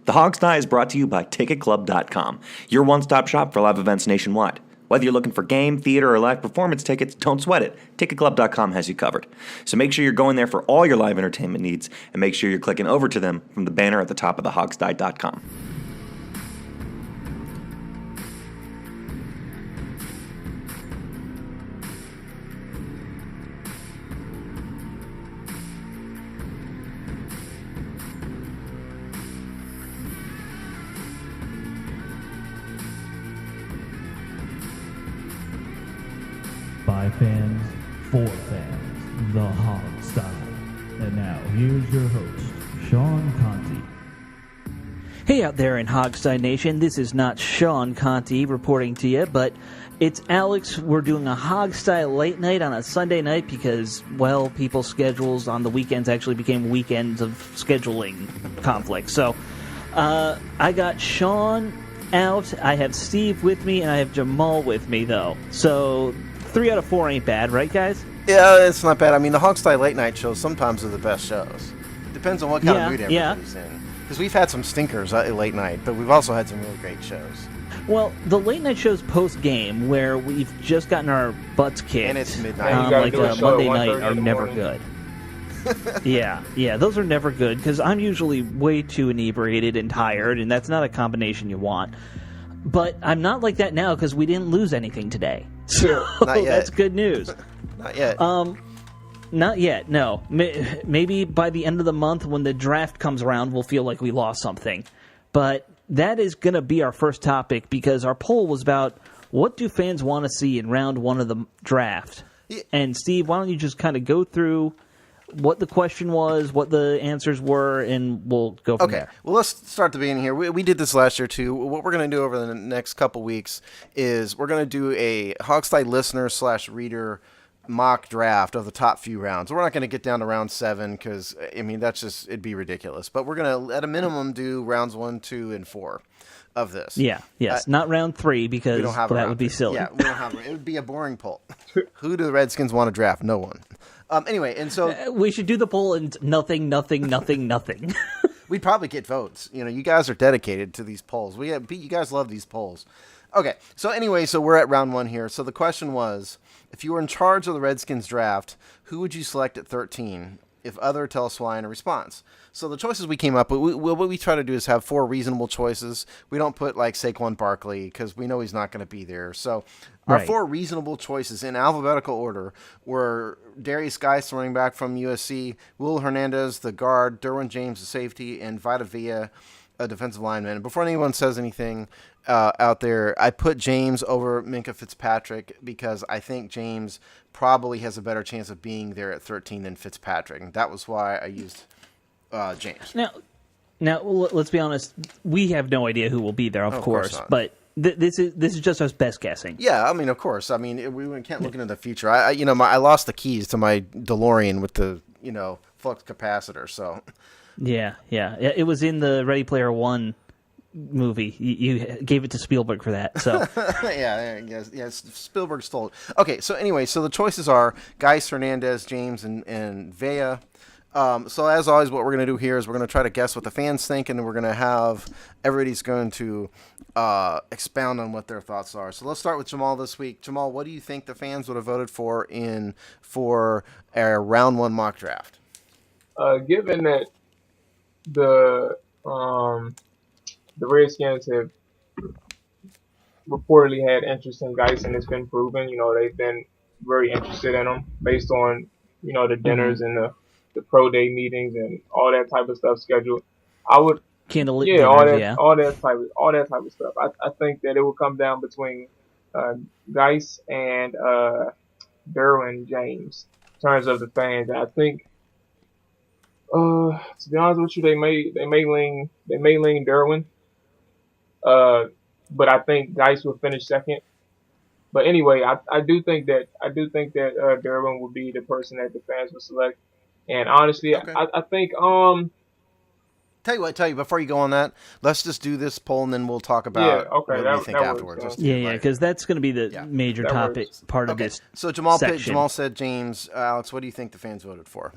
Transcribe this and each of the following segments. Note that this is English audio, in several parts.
The Hogsty is brought to you by TicketClub.com, your one-stop shop for live events nationwide. Whether you're looking for game, theater, or live performance tickets, don't sweat it. TicketClub.com has you covered. So make sure you're going there for all your live entertainment needs, and make sure you're clicking over to them from the banner at the top of thehogsty.com. By fans, for fans, the Hog Style. And now, here's your host, Sean Conti. Hey out there in Hogstye Nation, this is not Sean Conti reporting to you, but it's Alex. We're doing a Hogstye late night on a Sunday night because, well, people's schedules on the weekends actually became weekends of scheduling conflicts. So, I got Sean out, I have Steve with me, and I have Jamal with me, though. So 3 out of 4 ain't bad, right, guys? Yeah, it's not bad. I mean, the Hogstye late night shows sometimes are the best shows. Depends on what kind of mood everybody's in. Because we've had some stinkers late night, but we've also had some really great shows. Well, the late night shows post-game, where we've just gotten our butts kicked, and it's midnight, like Monday night, are never good. yeah, those are never good, because I'm usually way too inebriated and tired, and that's not a combination you want. But I'm not like that now, because we didn't lose anything today. So not yet. That's good news. Not yet. Not yet, no. Maybe by the end of the month, when the draft comes around, we'll feel like we lost something. But that is going to be our first topic, because our poll was about what do fans want to see in round 1 of the draft. Yeah. And Steve, why don't you just kind of go through what the question was, what the answers were, and we'll go from there. Well, let's start at the beginning here. We did this last year, too. What we're going to do over the next couple weeks is we're going to do a Hogstye listener/reader mock draft of the top few rounds. We're not going to get down to round 7 because, I mean, it'd be ridiculous. But we're going to, at a minimum, do rounds 1, 2, and 4 of this. Yes. Not round 3 because that would be silly. Yeah, we don't have it. It would be a boring poll. Who do the Redskins want to draft? No one. Anyway, and so... we should do the poll and nothing. We'd probably get votes. You know, you guys are dedicated to these polls. You guys love these polls. Okay, so anyway, we're at round 1 here. So the question was, if you were in charge of the Redskins draft, who would you select at 13? If other, tell us why in a response. So the choices we came up with, what we try to do is have 4 reasonable choices. We don't put like Saquon Barkley because we know he's not going to be there. So our 4 reasonable choices in alphabetical order were Darius Geis, running back from USC, Will Hernandez, the guard, Derwin James, the safety, and Vita Vea, a defensive lineman. And before anyone says anything out there, I put James over Minkah Fitzpatrick because I think James probably has a better chance of being there at 13 than Fitzpatrick. And that was why I used James. Now, let's be honest. We have no idea who will be there, of course, but this is just us best guessing. Yeah, I mean, of course. I mean, we can't look into the future. I lost the keys to my DeLorean with the flux capacitor. So yeah. It was in the Ready Player One movie. You gave it to Spielberg for that. So yeah, Spielberg stole it. Okay, so anyway, so the choices are Geis, Hernandez, James, and Vea. So as always, what we're going to do here is we're going to try to guess what the fans think, and we're going to have everybody's going to expound on what their thoughts are. So let's start with Jamal this week. Jamal, what do you think the fans would have voted for our round 1 mock draft? Given that the Redskins have reportedly had interest in Geis, and it's been proven, they've been very interested in him based on, the dinners and the pro day meetings and all that type of stuff scheduled. I would candlelit dinners, all that type of stuff. I think that it would come down between Geis and Derwin James in terms of the fans. I think to be honest with you, they may lean Derwin. But I think Geis will finish second. But anyway, I do think that Derwin would be the person that the fans would select. And honestly, okay. I think Tell you before you go on that, let's just do this poll and then we'll talk about what we think afterwards. Because that's going to be the major topic part of this. So Jamal section. Jamal said James. Alex, what do you think the fans voted for?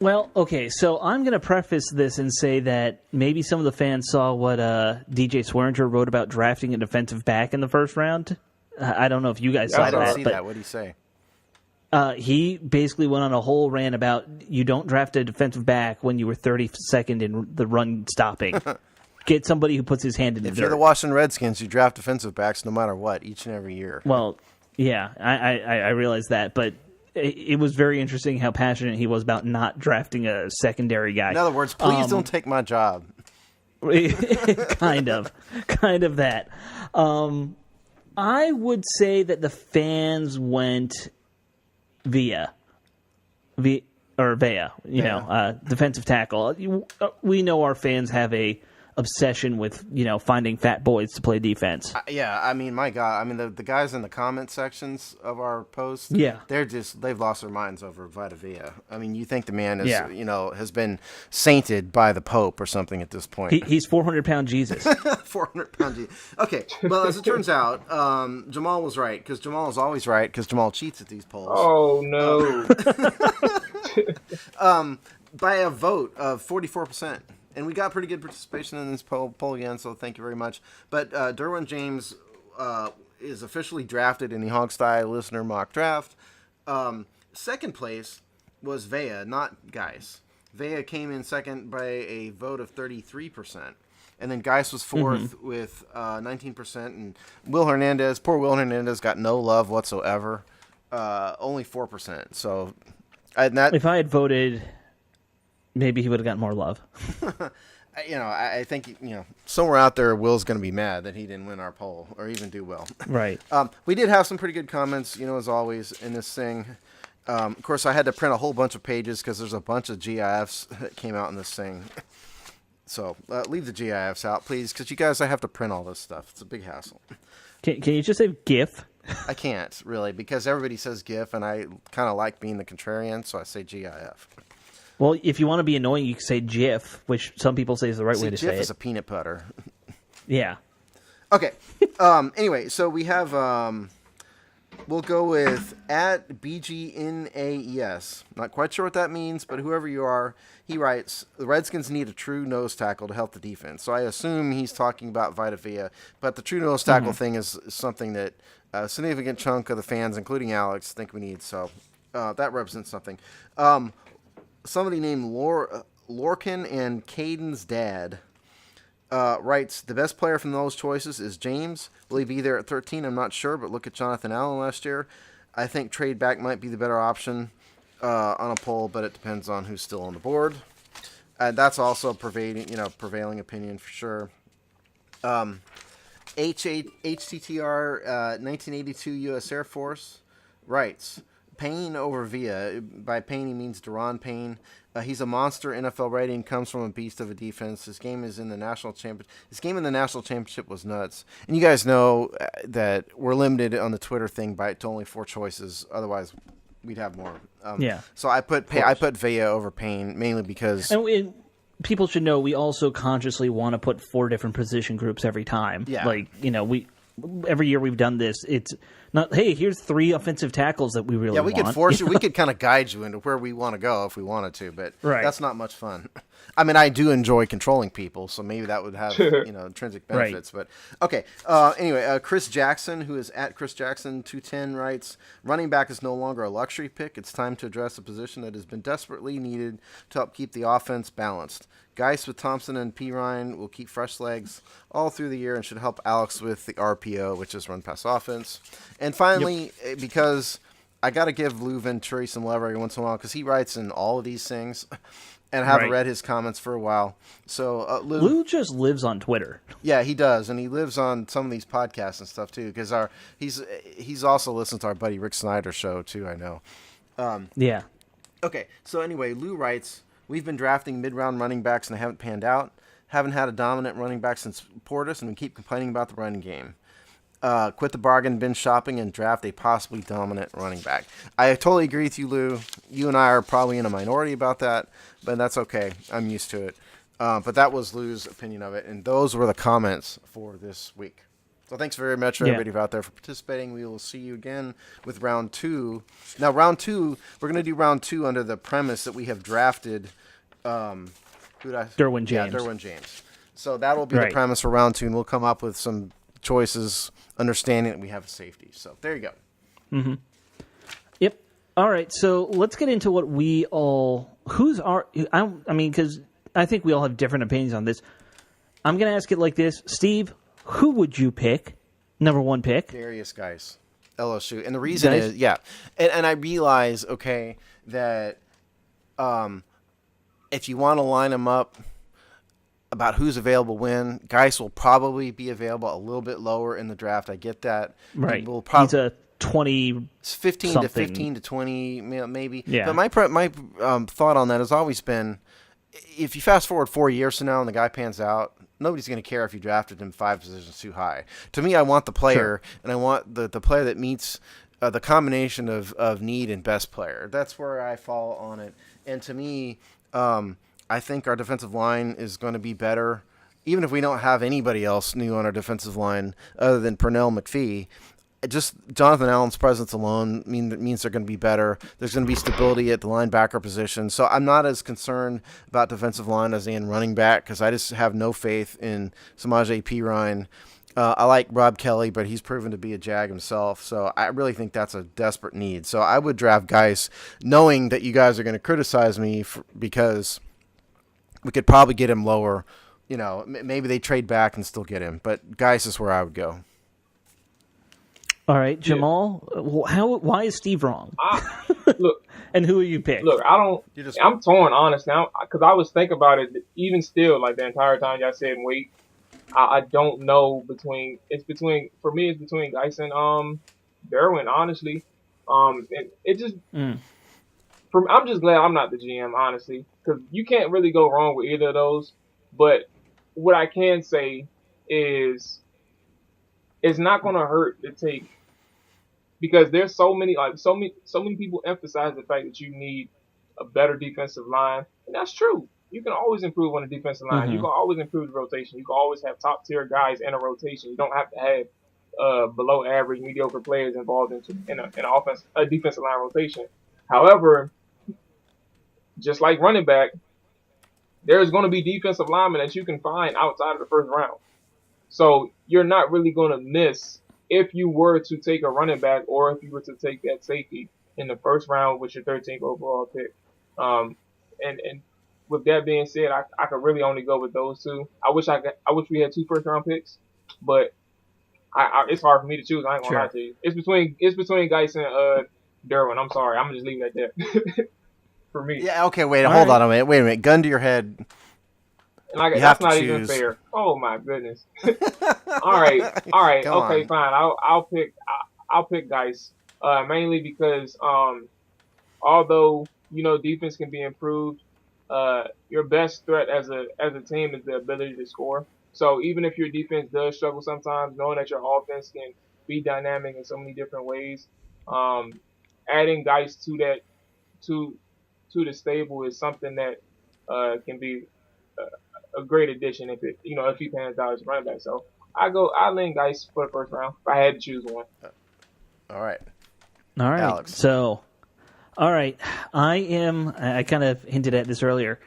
Well, okay, so I'm going to preface this and say that maybe some of the fans saw what DJ Swearinger wrote about drafting a defensive back in the first round. I don't know if you guys saw I don't that. see but that. What did he say? He basically went on a whole rant about you don't draft a defensive back when you were 32nd in the run stopping. Get somebody who puts his hand in the dirt. If you're the Washington Redskins, you draft defensive backs no matter what, each and every year. Well, yeah, I realize that, but it was very interesting how passionate he was about not drafting a secondary guy. In other words, please don't take my job. kind of that. I would say that the fans went Vea, defensive tackle. We know our fans have a obsession with finding fat boys to play defense. Yeah, I mean, my God, I mean the guys in the comment sections of our posts, yeah, they've lost their minds over Vita Vea. I mean, you think the man is has been sainted by the Pope or something at this point? He's 400-pound Jesus. 400-pound Jesus. Okay, well, as it turns out, Jamal was right because Jamal is always right because Jamal cheats at these polls. Oh no! By a vote of 44%. And we got pretty good participation in this poll again, so thank you very much. But Derwin James is officially drafted in the Hogstye Listener Mock Draft. Second place was Vea, not Geis. Vea came in second by a vote of 33%. And then Geis was fourth with 19%. And Will Hernandez, poor Will Hernandez, got no love whatsoever. Only 4%. So, if I had voted... Maybe he would have gotten more love. I think, somewhere out there, Will's going to be mad that he didn't win our poll or even do well. Right. We did have some pretty good comments, as always, in this thing. Of course, I had to print a whole bunch of pages because there's a bunch of GIFs that came out in this thing. So leave the GIFs out, please, because you guys, I have to print all this stuff. It's a big hassle. Can you just say GIF? I can't, really, because everybody says GIF, and I kind of like being the contrarian, so I say GIF. Well, if you want to be annoying, you can say GIF, which some people say is the right way to say it. GIF is a peanut butter. Yeah. Okay. Anyway, so we have, we'll go with at BGNAES. Not quite sure what that means, but whoever you are, he writes, the Redskins need a true nose tackle to help the defense. So I assume he's talking about Vita Vea, but the true nose tackle thing is something that a significant chunk of the fans, including Alex, think we need. So that represents something. Somebody named Lorcan and Caden's dad writes, the best player from those choices is James. Will he be there at 13? I'm not sure, but look at Jonathan Allen last year. I think trade back might be the better option on a poll, but it depends on who's still on the board. And that's also prevailing opinion for sure. HTTR 1982 U.S. Air Force writes, Payne over Vea. By Payne, he means Deron Payne. He's a monster. NFL rating, comes from a beast of a defense. His game in the national championship was nuts. And you guys know that we're limited on the Twitter thing to only 4 choices. Otherwise, we'd have more. Yeah. So I put Vea over Payne mainly because. And people should know we also consciously want to put 4 different position groups every time. Yeah. Every year we've done this. It's not, hey, here's 3 offensive tackles that we really want. Yeah, we could force you. We could kind of guide you into where we want to go if we wanted to, but that's not much fun. I mean, I do enjoy controlling people, so maybe that would have intrinsic benefits. Right. But okay. Anyway, Chris Jackson, who is at Chris Jackson 210, writes, running back is no longer a luxury pick. It's time to address a position that has been desperately needed to help keep the offense balanced. Geis with Thompson and P. Ryan will keep fresh legs all through the year and should help Alex with the RPO, which is run pass offense. And finally, because I got to give Lou Venturi some love every once in a while because he writes in all of these things, and I haven't read his comments for a while. So Lou just lives on Twitter. Yeah, he does, and he lives on some of these podcasts and stuff too. Because he's also listened to our buddy Rick Snyder's show too. I know. Yeah. Okay, so anyway, Lou writes, we've been drafting mid-round running backs and they haven't panned out. Haven't had a dominant running back since Portis, and we keep complaining about the running game. Quit the bargain bin shopping and draft a possibly dominant running back. I totally agree with you, Lou. You and I are probably in a minority about that, but that's okay. I'm used to it. But that was Lou's opinion of it, and those were the comments for this week. So thanks very much for everybody out there for participating. We will see you again with round 2. Now, round 2, we're going to do round 2 under the premise that we have drafted Derwin James. Yeah, Derwin James. So that will be the premise for round 2, and we'll come up with some choices, understanding that we have a safety. So there you go. Mm-hmm. Yep. All right, so let's get into what we all... because I think we all have different opinions on this. I'm going to ask it like this. Steve, who would you pick? Number 1 pick? Darius Geis, LSU. And the reason is, and I realize, that if you want to line them up about who's available when, Geis will probably be available a little bit lower in the draft. I get that. Right. He's a 20 15 to 15 to 20 maybe. Yeah. But my thought on that has always been, if you fast forward 4 years from now and the guy pans out, nobody's going to care if you drafted him 5 positions too high. To me, I want the player, and I want the player that meets the combination of need and best player. That's where I fall on it. And to me, I think our defensive line is going to be better, even if we don't have anybody else new on our defensive line other than Pernell McPhee. Just Jonathan Allen's presence alone means they're going to be better. There's going to be stability at the linebacker position. So I'm not as concerned about defensive line as in running back, because I just have no faith in Samaje Perine. I like Rob Kelly, but he's proven to be a jag himself. So I really think that's a desperate need. So I would draft Geis, knowing that you guys are going to criticize me because we could probably get him lower. Maybe they trade back and still get him. But Geis is where I would go. All right, Jamal. Why is Steve wrong? Look, and who are you pick? Look, I'm torn, honest now, because I was thinking about it even still, like the entire time y'all said wait. I don't know it's between Geis and Derwin, honestly. And it just I'm just glad I'm not the GM, honestly, because you can't really go wrong with either of those. But what I can say is, it's not going to hurt to take, because there's so many people emphasize the fact that you need a better defensive line, and that's true. You can always improve on the defensive line. You can always improve the rotation. You can always have top tier guys in a rotation. You don't have to have below average, mediocre players involved in a defensive line rotation. However, just like running back, there's going to be defensive linemen that you can find outside of the first round. So you're not really going to miss if you were to take a running back, or if you were to take that safety in the first round with your 13th overall pick. And with that being said, I could really only go with those two. I wish we had 2 first round picks, but it's hard for me to choose. I ain't gonna lie to you. It's between Geis and Derwin. I'm sorry. I'm gonna just leave it at that. For me. Yeah. Okay. Hold on a minute. Wait a minute. Gun to your head. And that's not even fair. Oh my goodness. All right. Okay, fine. I'll pick Geis. Mainly because although defense can be improved, your best threat as a team is the ability to score. So even if your defense does struggle sometimes, knowing that your offense can be dynamic in so many different ways, adding Geis to the stable is something that can be a great addition if he pans out as a running back. So I lean Geis for the first round if I had to choose one. All right, Alex. So, all right, I kind of hinted at this earlier.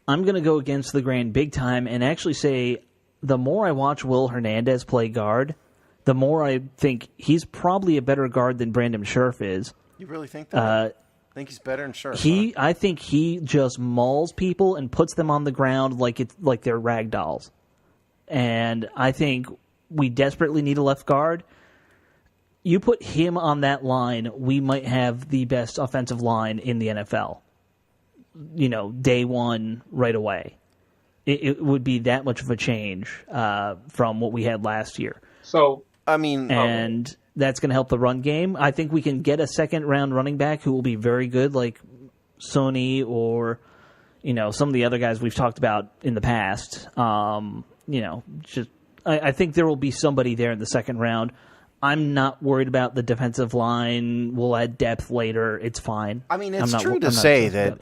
I'm going to go against the grain big time and actually say the more I watch Will Hernandez play guard, the more I think he's probably a better guard than Brandon Scherf is. You really think that? I think he's better than Scherf. I think he just mauls people and puts them on the ground like they're rag dolls. And I think we desperately need a left guard. You put him on that line, we might have the best offensive line in the NFL. Day one, right away. It would be that much of a change from what we had last year. So, and that's going to help the run game. I think we can get a second-round running back who will be very good, like Sony or some of the other guys we've talked about in the past. I think there will be somebody there in the second round. I'm not worried about the defensive line. We'll add depth later. It's fine. It's true to say that.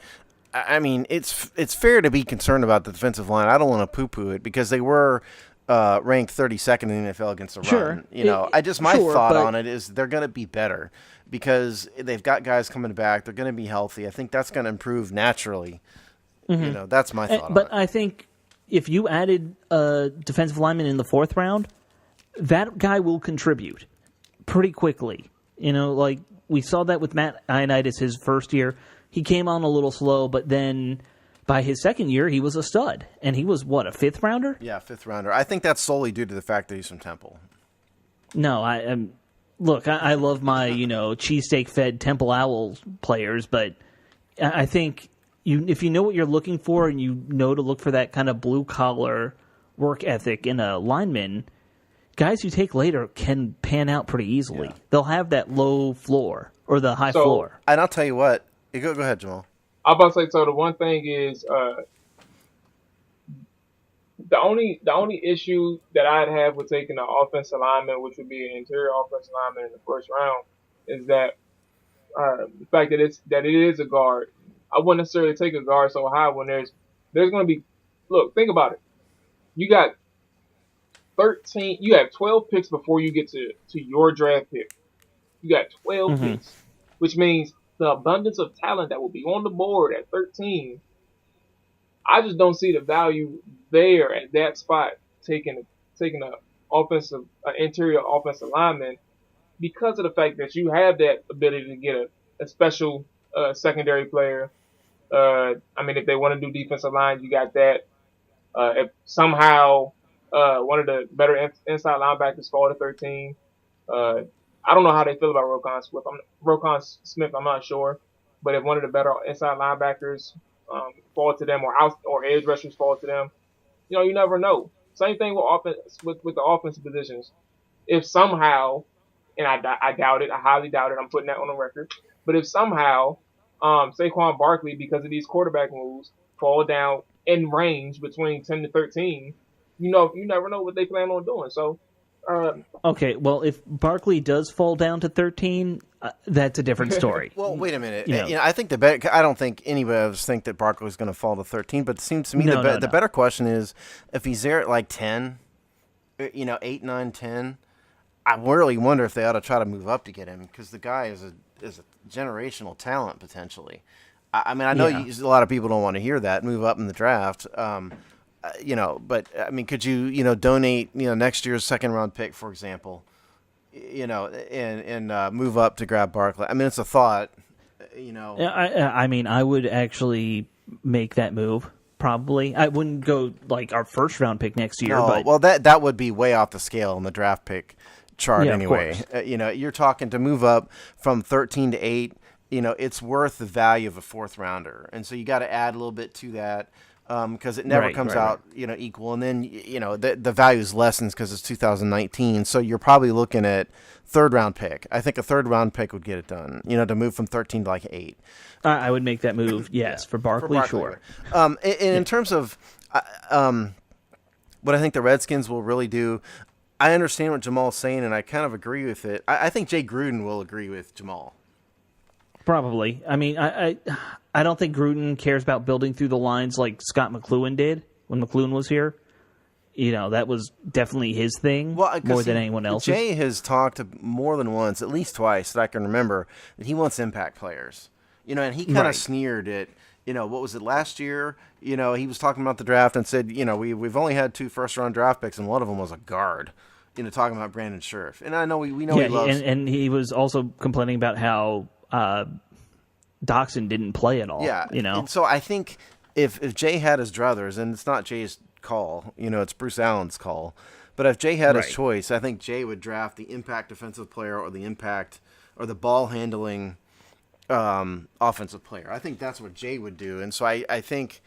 It's fair to be concerned about the defensive line. I don't want to poo-poo it because they were ranked 32nd in the NFL against the run. You know, my thought on it is they're going to be better because they've got guys coming back. They're going to be healthy. I think that's going to improve naturally. You know, that's my thought. But I think if you added a defensive lineman in the 4th round, that guy will contribute pretty quickly. You know, like we saw that with Matt Ioannidis his first year. He came on a little slow, but then by his second year, he was a stud. And he was, what, a 5th rounder? Yeah, 5th rounder. I think that's solely due to the fact that he's from Temple. No, look, I love my, cheesesteak-fed Temple Owls players, but I think if you know what you're looking for and you know to look for that kind of blue-collar work ethic in a lineman, guys you take later can pan out pretty easily. Yeah. They'll have that low floor or the high floor. And I'll tell you what. Go ahead, Jamal. I'm about to say, so the one thing is the only issue that I'd have with taking an offensive lineman, which would be an interior offensive lineman in the 1st round, is that the fact that it is a guard. I wouldn't necessarily take a guard so high when there's going to be. Look, think about it. You got 13. You have 12 picks before you get to your draft pick. You got 12 picks, which means the abundance of talent that will be on the board at 13. I just don't see the value there at that spot taking an interior offensive lineman because of the fact that you have that ability to get a special secondary player. If they want to do defensive line, you got that. If somehow one of the better inside linebackers fall to 13, I don't know how they feel about Roquan Smith. I'm not sure, but if one of the better inside linebackers fall to them, or edge rushers fall to them, you never know. Same thing with the offensive positions. If somehow, and I doubt it, I highly doubt it. I'm putting that on the record. But if somehow Saquon Barkley, because of these quarterback moves, fall down in range between 10 to 13, you never know what they plan on doing. So. Okay, well, if Barkley does fall down to 13, that's a different story. Well, wait a minute. I think I don't think anybody else think that Barkley's going to fall to 13, but it seems to me the better question is if he's there at like 10, 8, 9, 10, I really wonder if they ought to try to move up to get him because the guy is a generational talent potentially. I know a lot of people don't want to hear that, move up in the draft. But could you, donate, next year's 2nd round pick, for example, and move up to grab Barkley? It's a thought, I would actually make that move. Probably, I wouldn't go like our 1st round pick next year. No, but well, that would be way off the scale in the draft pick chart anyway. You're talking to move up from 13 to 8. It's worth the value of a 4th rounder, and so you got to add a little bit to that. Because it never comes out, equal, and then the value is lessens because it's 2019. So you're probably looking at 3rd round pick. I think a 3rd round pick would get it done. To move from 13 to like 8. I would make that move. Yes, for Barkley, sure. In terms of what I think the Redskins will really do, I understand what Jamal's saying, and I kind of agree with it. I think Jay Gruden will agree with Jamal. Probably. I don't think Gruden cares about building through the lines like Scott McLuhan did when McLuhan was here. That was definitely his thing more than anyone else's. Jay has talked more than once, at least twice that I can remember, that he wants impact players. And he kind of sneered at, what was it, last year? He was talking about the draft and said, we've only had 2 first-round draft picks, and one of them was a guard. Talking about Brandon Scherf. And I know we know he loves... And he was also complaining about how... Doxson didn't play at all. Yeah, And so I think if Jay had his druthers, and it's not Jay's call, it's Bruce Allen's call, but if Jay had his choice, I think Jay would draft the impact defensive player or the impact or the ball handling offensive player. I think that's what Jay would do, and so I think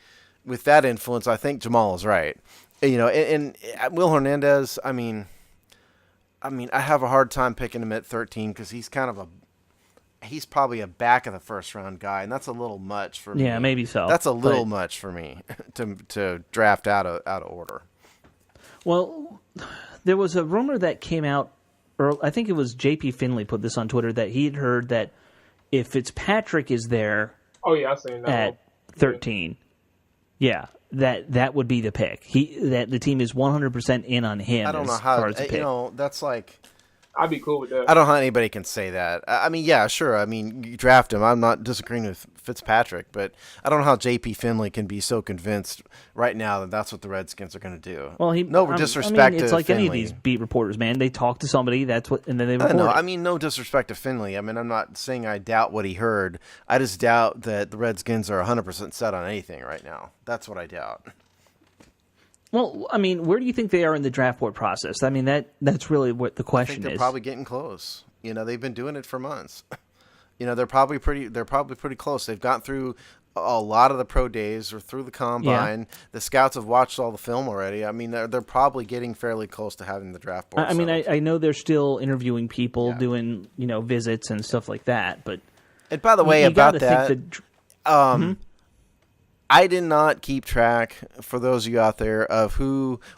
with that influence, I think Jamal is right. And Will Hernandez, I have a hard time picking him at 13 because he's kind of he's probably a back of the 1st round guy, and that's a little much for me. Yeah, maybe so. That's a little much for me to draft out of order. Well, there was a rumor that came out, or I think it was J.P. Finley put this on Twitter, that he had heard that if Fitzpatrick is there I've seen that at 13, that would be the pick. That the team is 100% in on him. I don't know as how far as the pick. that's like. I'd be cool with that. I don't know how anybody can say that. I mean, yeah, sure. I mean, you draft him. I'm not disagreeing with Fitzpatrick, but I don't know how J.P. Finley can be so convinced right now that that's what the Redskins are going to do. Well, no disrespect to it's like Finley. any of these beat reporters, man. They talk to somebody, and then they report. No, it. I mean, no disrespect to Finley. I mean, I'm not saying I doubt what he heard. I just doubt that the Redskins are 100% set on anything right now. That's what I doubt. Well, I mean, where do you think they are in the draft board process? I mean, that's really what the I question think they're is. probably getting close. You know, they've been doing it for months. You know, they're probably pretty close. They've gone through a lot of the pro days or through the combine. Yeah. The scouts have watched all the film already. I mean, they're probably getting fairly close to having the draft board. I mean, I know they're still interviewing people, doing visits and stuff like that. But and by the way, about that, I did not keep track, for those of you out there, of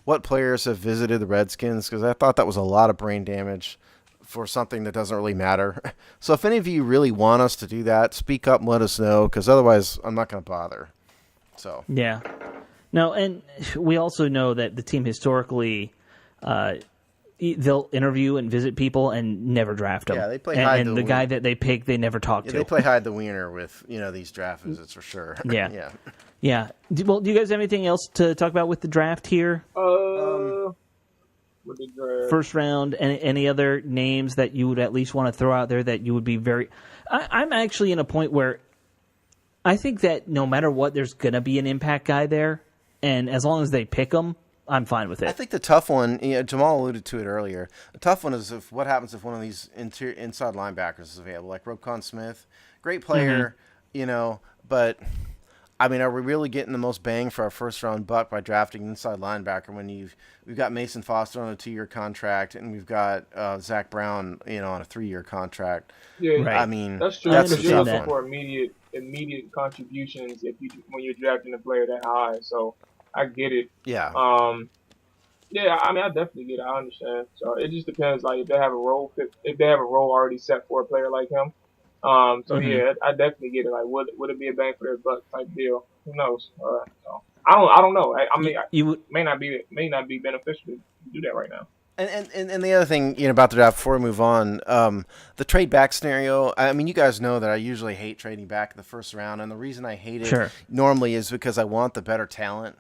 what players have visited the Redskins, because I thought that was a lot of brain damage for something that doesn't really matter. So if any of you really want us to do that, speak up and let us know, because otherwise I'm not going to bother. So yeah. No, and we also know that the team historically, they'll interview and visit people and never draft them. Yeah, they play hide and the guy that they pick, they never talk to. They play hide the wiener with these draft visits for sure. Yeah. Yeah. Well, do you guys have anything else to talk about with the draft here? With the draft. First round, any other names that you would at least want to throw out there that you would be very... I'm actually in a point where I think that no matter what, there's going to be an impact guy there, and as long as they pick him, I'm fine with it. I think the tough one, Jamal alluded to it earlier, the tough one is what happens if one of these inside linebackers is available, like Roquan Smith. Great player, but... I mean, are we really getting the most bang for our first-round buck by drafting inside linebacker when we've got Mason Foster on a 2-year contract and we've got Zach Brown, on a 3-year contract? Yeah, right. I mean, that's true. That's you're looking for immediate contributions when you're drafting a player that high. So I get it. Yeah. Yeah. I mean, I definitely get it. I understand. So it just depends, like if they have a role already set for a player like him. Yeah, I definitely get it. Like, would it be a bang for their buck type deal? Who knows? So I don't know. I mean, it may not be beneficial to do that right now. And the other thing, about the draft before we move on, the trade back scenario. I mean, you guys know that I usually hate trading back in the first round, and the reason I hate it normally is because I want the better talent.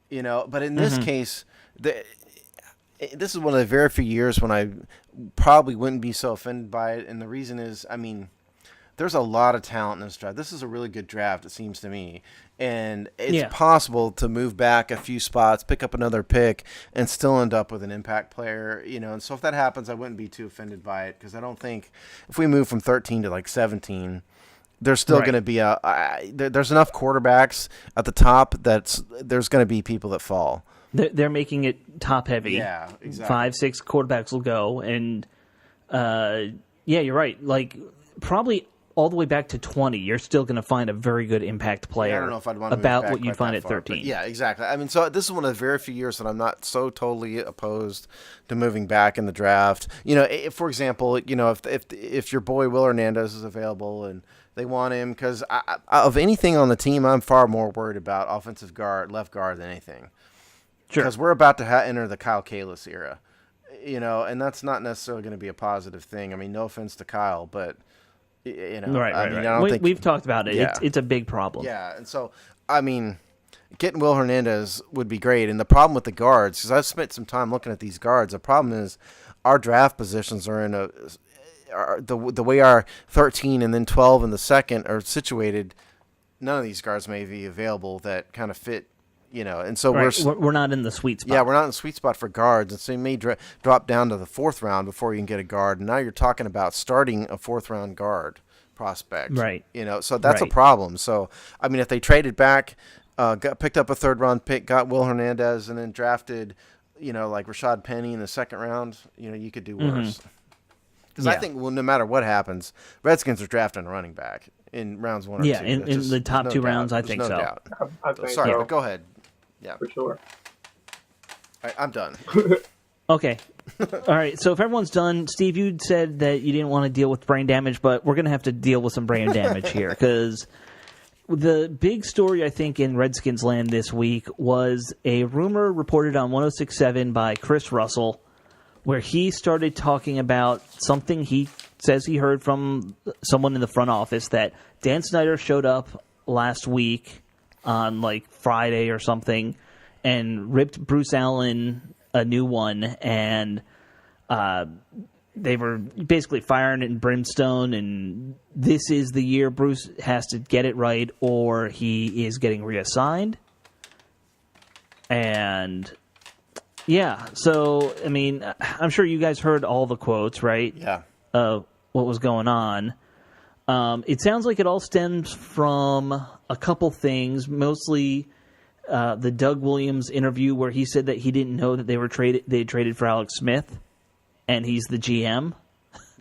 But in this case, this is one of the very few years when I probably wouldn't be so offended by it, and the reason is, I mean, there's a lot of talent in this draft. This is a really good draft, it seems to me, and it's possible to move back a few spots, pick up another pick, and still end up with an impact player, and so if that happens, I wouldn't be too offended by it, because I don't think if we move from 13 to like 17, there's still going to be there's enough quarterbacks at the top there's going to be people that fall. They're making it top heavy. Yeah, exactly. 5-6 quarterbacks will go, and you're right. Like probably all the way back to 20, you're still going to find a very good impact player. I don't know if I'd want to about move back what you'd find at 13. Yeah, exactly. I mean, so this is one of the very few years that I'm not so totally opposed to moving back in the draft. If, for example, if your boy Will Hernandez is available and they want him, because of anything on the team, I'm far more worried about offensive guard, left guard than anything. Because we're about to enter the Kyle Kalis era, and that's not necessarily going to be a positive thing. I mean, no offense to Kyle, but right. I don't think we've talked about it. Yeah. It's a big problem. Yeah, and so I mean, getting Will Hernandez would be great. And the problem with the guards, because I've spent some time looking at these guards, the problem is our draft positions are in the way our 13 and then 12 in the second are situated. None of these guards may be available that kind of fit. And so we're not in the sweet spot. Yeah, we're not in the sweet spot for guards, and so you may drop down to the 4th round before you can get a guard. And now you're talking about starting a 4th round guard prospect, right? So that's a problem. So I mean, if they traded back, picked up a 3rd round pick, got Will Hernandez, and then drafted, like Rashad Penny in the 2nd round, you could do worse. Because I think, no matter what happens, Redskins are drafting a running back in rounds 1 or 2. Yeah, in the top 2 rounds, I think so. Doubt. I think Sorry, so. but go ahead. Yeah, for sure. All right, I'm done. Okay. All right. So if everyone's done, Steve, you said that you didn't want to deal with brain damage, but we're going to have to deal with some brain damage here because the big story, I think, in Redskins land this week was a rumor reported on 106.7 by Chris Russell, where he started talking about something he says he heard from someone in the front office, that Dan Snyder showed up last week on like Friday or something and ripped Bruce Allen a new one, and they were basically firing it in brimstone, and this is the year Bruce has to get it right or he is getting reassigned. And yeah, so, I mean, I'm sure you guys heard all the quotes, right? Yeah. What was going on. It sounds like it all stems from a couple things, mostly the Doug Williams interview where he said that he didn't know that they had traded for Alex Smith, and he's the GM.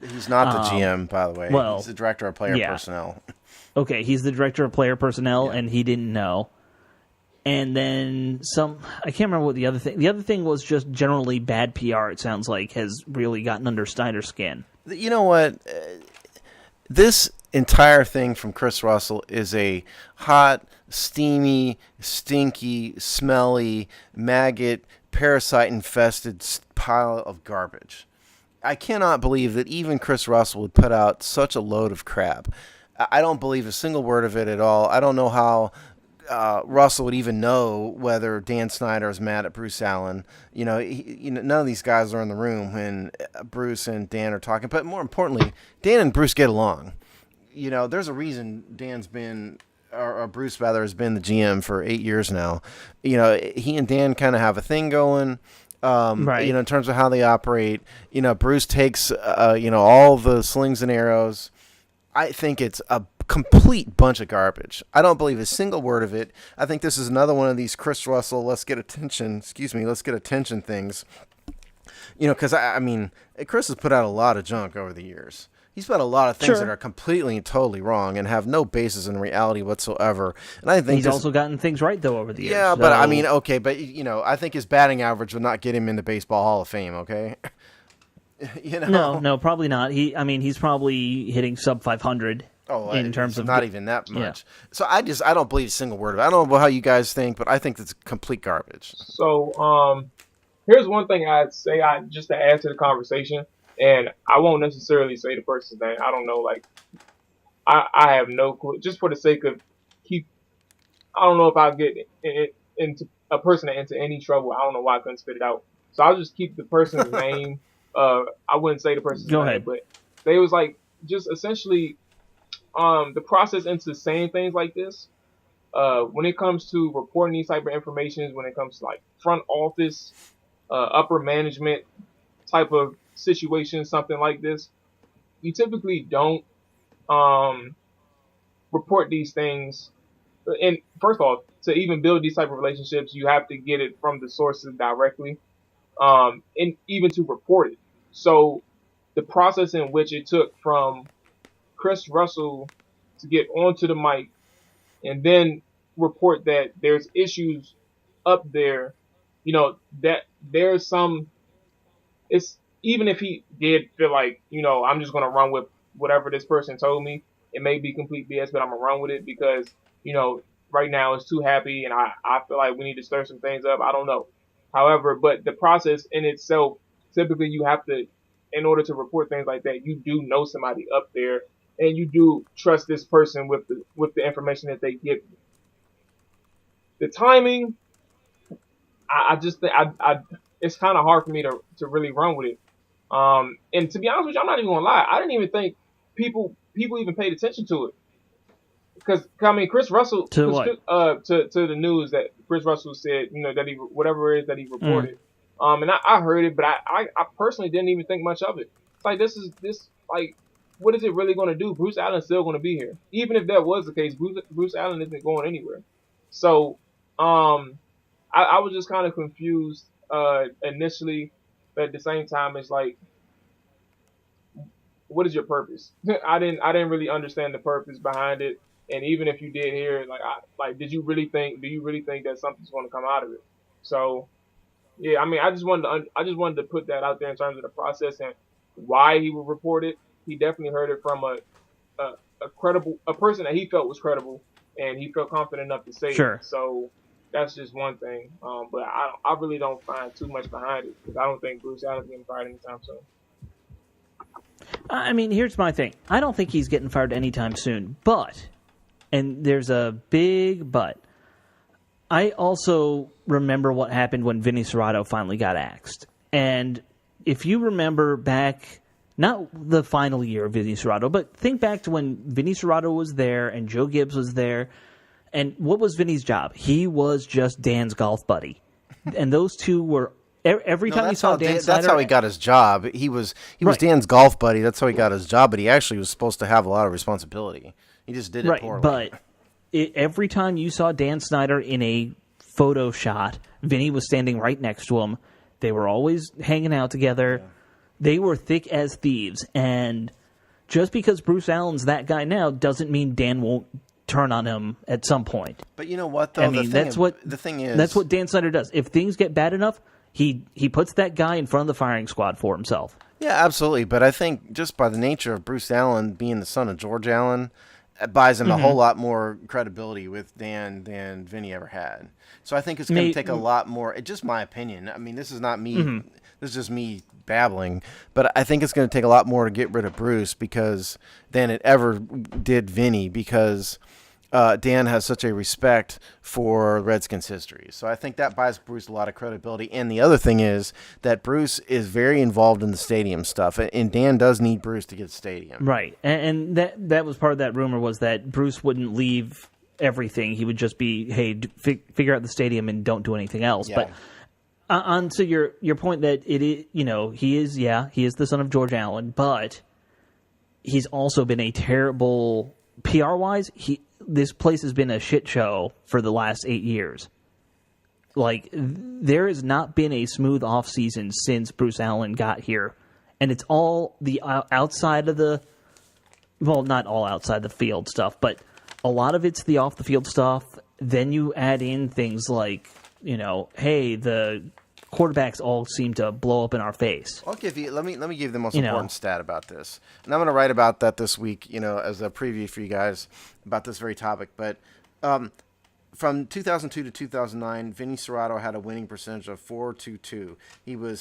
He's not the GM, by the way. Well, he's the director of player personnel. Okay, he's the director of player personnel, and he didn't know. And then I can't remember what the other thing. The other thing was just generally bad PR, it sounds like, has really gotten under Snyder's skin. You know what? This entire thing from Chris Russell is a hot, steamy, stinky, smelly, maggot, parasite-infested pile of garbage. I cannot believe that even Chris Russell would put out such a load of crap. I don't believe a single word of it at all. I don't know how Russell would even know whether Dan Snyder is mad at Bruce Allen. None of these guys are in the room when Bruce and Dan are talking. But more importantly, Dan and Bruce get along. There's a reason Dan's been, or Bruce rather, has been the GM for 8 years now. He and Dan kind of have a thing going. Right. In terms of how they operate. Bruce takes all the slings and arrows. I think it's a complete bunch of garbage. I don't believe a single word of it. I think this is another one of these Chris Russell, let's get attention things. Because, Chris has put out a lot of junk over the years. He's put a lot of things that are completely and totally wrong and have no basis in reality whatsoever. And I think he's also gotten things right, though, over the years. Yeah, but I think his batting average would not get him in the Baseball Hall of Fame, okay? No, probably not. He's probably hitting sub 500 in terms of not even that much. Yeah. So I don't believe a single word of it. I don't know how you guys think, but I think it's complete garbage. So here's one thing I'd say, just to add to the conversation, and I won't necessarily say the person's name. I don't know, I have no clue. Just for the sake of I don't know if I'll get into a person into any trouble. I don't know why I couldn't spit it out. So I'll just keep the person's name. I wouldn't say the person's Go name, ahead. but they was just essentially the process into saying things like this. When it comes to reporting these type of information, when it comes to front office, upper management type of situation, something like this, you typically don't report these things. And first off, to even build these type of relationships, you have to get it from the sources directly, and even to report it. So the process in which it took from Chris Russell to get onto the mic and then report that there's issues up there, that there's some, it's, even if he did feel like, I'm just going to run with whatever this person told me, it may be complete BS, but I'm going to run with it because, right now it's too happy and I feel like we need to stir some things up. I don't know. However, but the process in itself, typically you have to, in order to report things like that, you do know somebody up there and you do trust this person with the information that they give you. The timing, I just think it's kind of hard for me to really run with it. And to be honest with you, I'm not even gonna lie. I didn't even think people even paid attention to it. Because Chris Russell to the news that Chris Russell said, that he, whatever it is that he reported. And I heard it, but I personally didn't even think much of it. It's what is it really going to do? Bruce Allen's still going to be here, even if that was the case. Bruce Allen isn't going anywhere. So, I was just kind of confused initially, but at the same time, it's what is your purpose? I didn't really understand the purpose behind it. And even if you did hear it, do you really think that something's going to come out of it? So, yeah, I just wanted to put that out there in terms of the process and why he would report it. He definitely heard it from a person that he felt was credible, and he felt confident enough to say Sure. it. So that's just one thing. But I really don't find too much behind it because I don't think Bruce Allen's getting fired anytime soon. I mean, here's my thing. I don't think he's getting fired anytime soon, but, and there's a big but, I also remember what happened when Vinny Serrato finally got axed. And if you remember back, not the final year of Vinny Serrato, but think back to when Vinny Serrato was there and Joe Gibbs was there. And what was Vinny's job? He was just Dan's golf buddy. And those two were every time you saw Dan Snyder, that's how he got his job. He was Right. Dan's golf buddy. That's how he got his job. But he actually was supposed to have a lot of responsibility. He just did it right, poorly. but every time you saw Dan Snyder in a photo shot, Vinny was standing right next to him. They were always hanging out together. Yeah. They were thick as thieves. And just because Bruce Allen's that guy now doesn't mean Dan won't turn on him at some point. But you know what, though? I mean, the thing is, that's what Dan Snyder does. If things get bad enough, he puts that guy in front of the firing squad for himself. Yeah, absolutely. But I think just by the nature of Bruce Allen being the son of George Allen, it buys him a whole lot more credibility with Dan than Vinny ever had. So I think it's going to take a lot more. It's just my opinion. I mean, this is not me. This is just me babbling. But I think it's going to take a lot more to get rid of Bruce than it ever did Vinny, because Dan has such a respect for Redskins history. So I think that buys Bruce a lot of credibility. And the other thing is that Bruce is very involved in the stadium stuff, and Dan does need Bruce to get the stadium. Right. And that was part of that rumor, was that Bruce wouldn't leave everything. He would just be, hey, figure out the stadium and don't do anything else. Yeah. But on to your point that it is, he is the son of George Allen, but he's also been a terrible PR-wise. This place has been a shit show for the last 8 years. Like, there has not been a smooth offseason since Bruce Allen got here. And it's all the outside of the... Well, not all outside the field stuff, but a lot of it's the off-the-field stuff. Then you add in things like, hey, the quarterbacks all seem to blow up in our face. I'll give you. Let me give you the most important stat about this, and I'm going to write about that this week. As a preview for you guys about this very topic. But from 2002 to 2009, Vinny Serrato had a winning percentage of .422.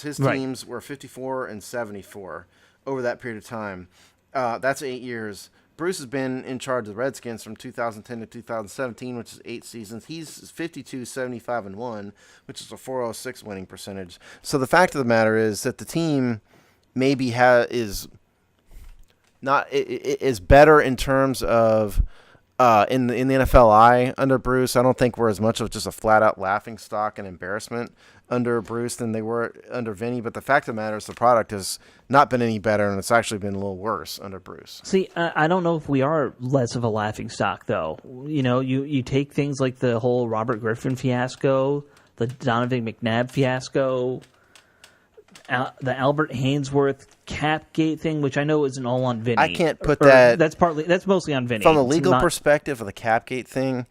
His teams were 54 and 74 over that period of time. That's 8 years. Bruce has been in charge of the Redskins from 2010 to 2017, which is 8 seasons. He's 52, 75, and 1, which is a .406 winning percentage. So the fact of the matter is that the team maybe is better in terms of in the NFLI under Bruce. I don't think we're as much of just a flat out laughing stock and embarrassment under Bruce than they were under Vinny. But the fact of the matter is the product has not been any better, and it's actually been a little worse under Bruce. See, I don't know if we are less of a laughing stock, though. You take things like the whole Robert Griffin fiasco, the Donovan McNabb fiasco, the Albert Hainsworth Capgate thing, which I know isn't all on Vinny. I can't put that. That's mostly on Vinny. From a legal perspective of the Capgate thing,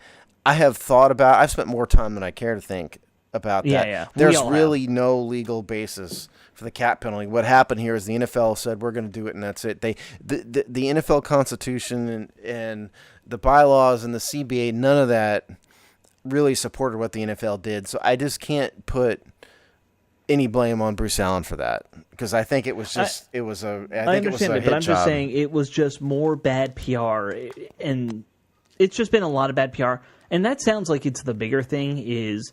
I have thought about. I've spent more time than I care to think about that. Yeah. There's really no legal basis for the cap penalty. What happened here is the NFL said we're going to do it, and that's it. The NFL Constitution and the bylaws and the CBA, none of that really supported what the NFL did. So I just can't put any blame on Bruce Allen for that, because I think it was just I understand it, but I'm just saying it was just more bad PR, and it's just been a lot of bad PR. And that sounds like it's the bigger thing is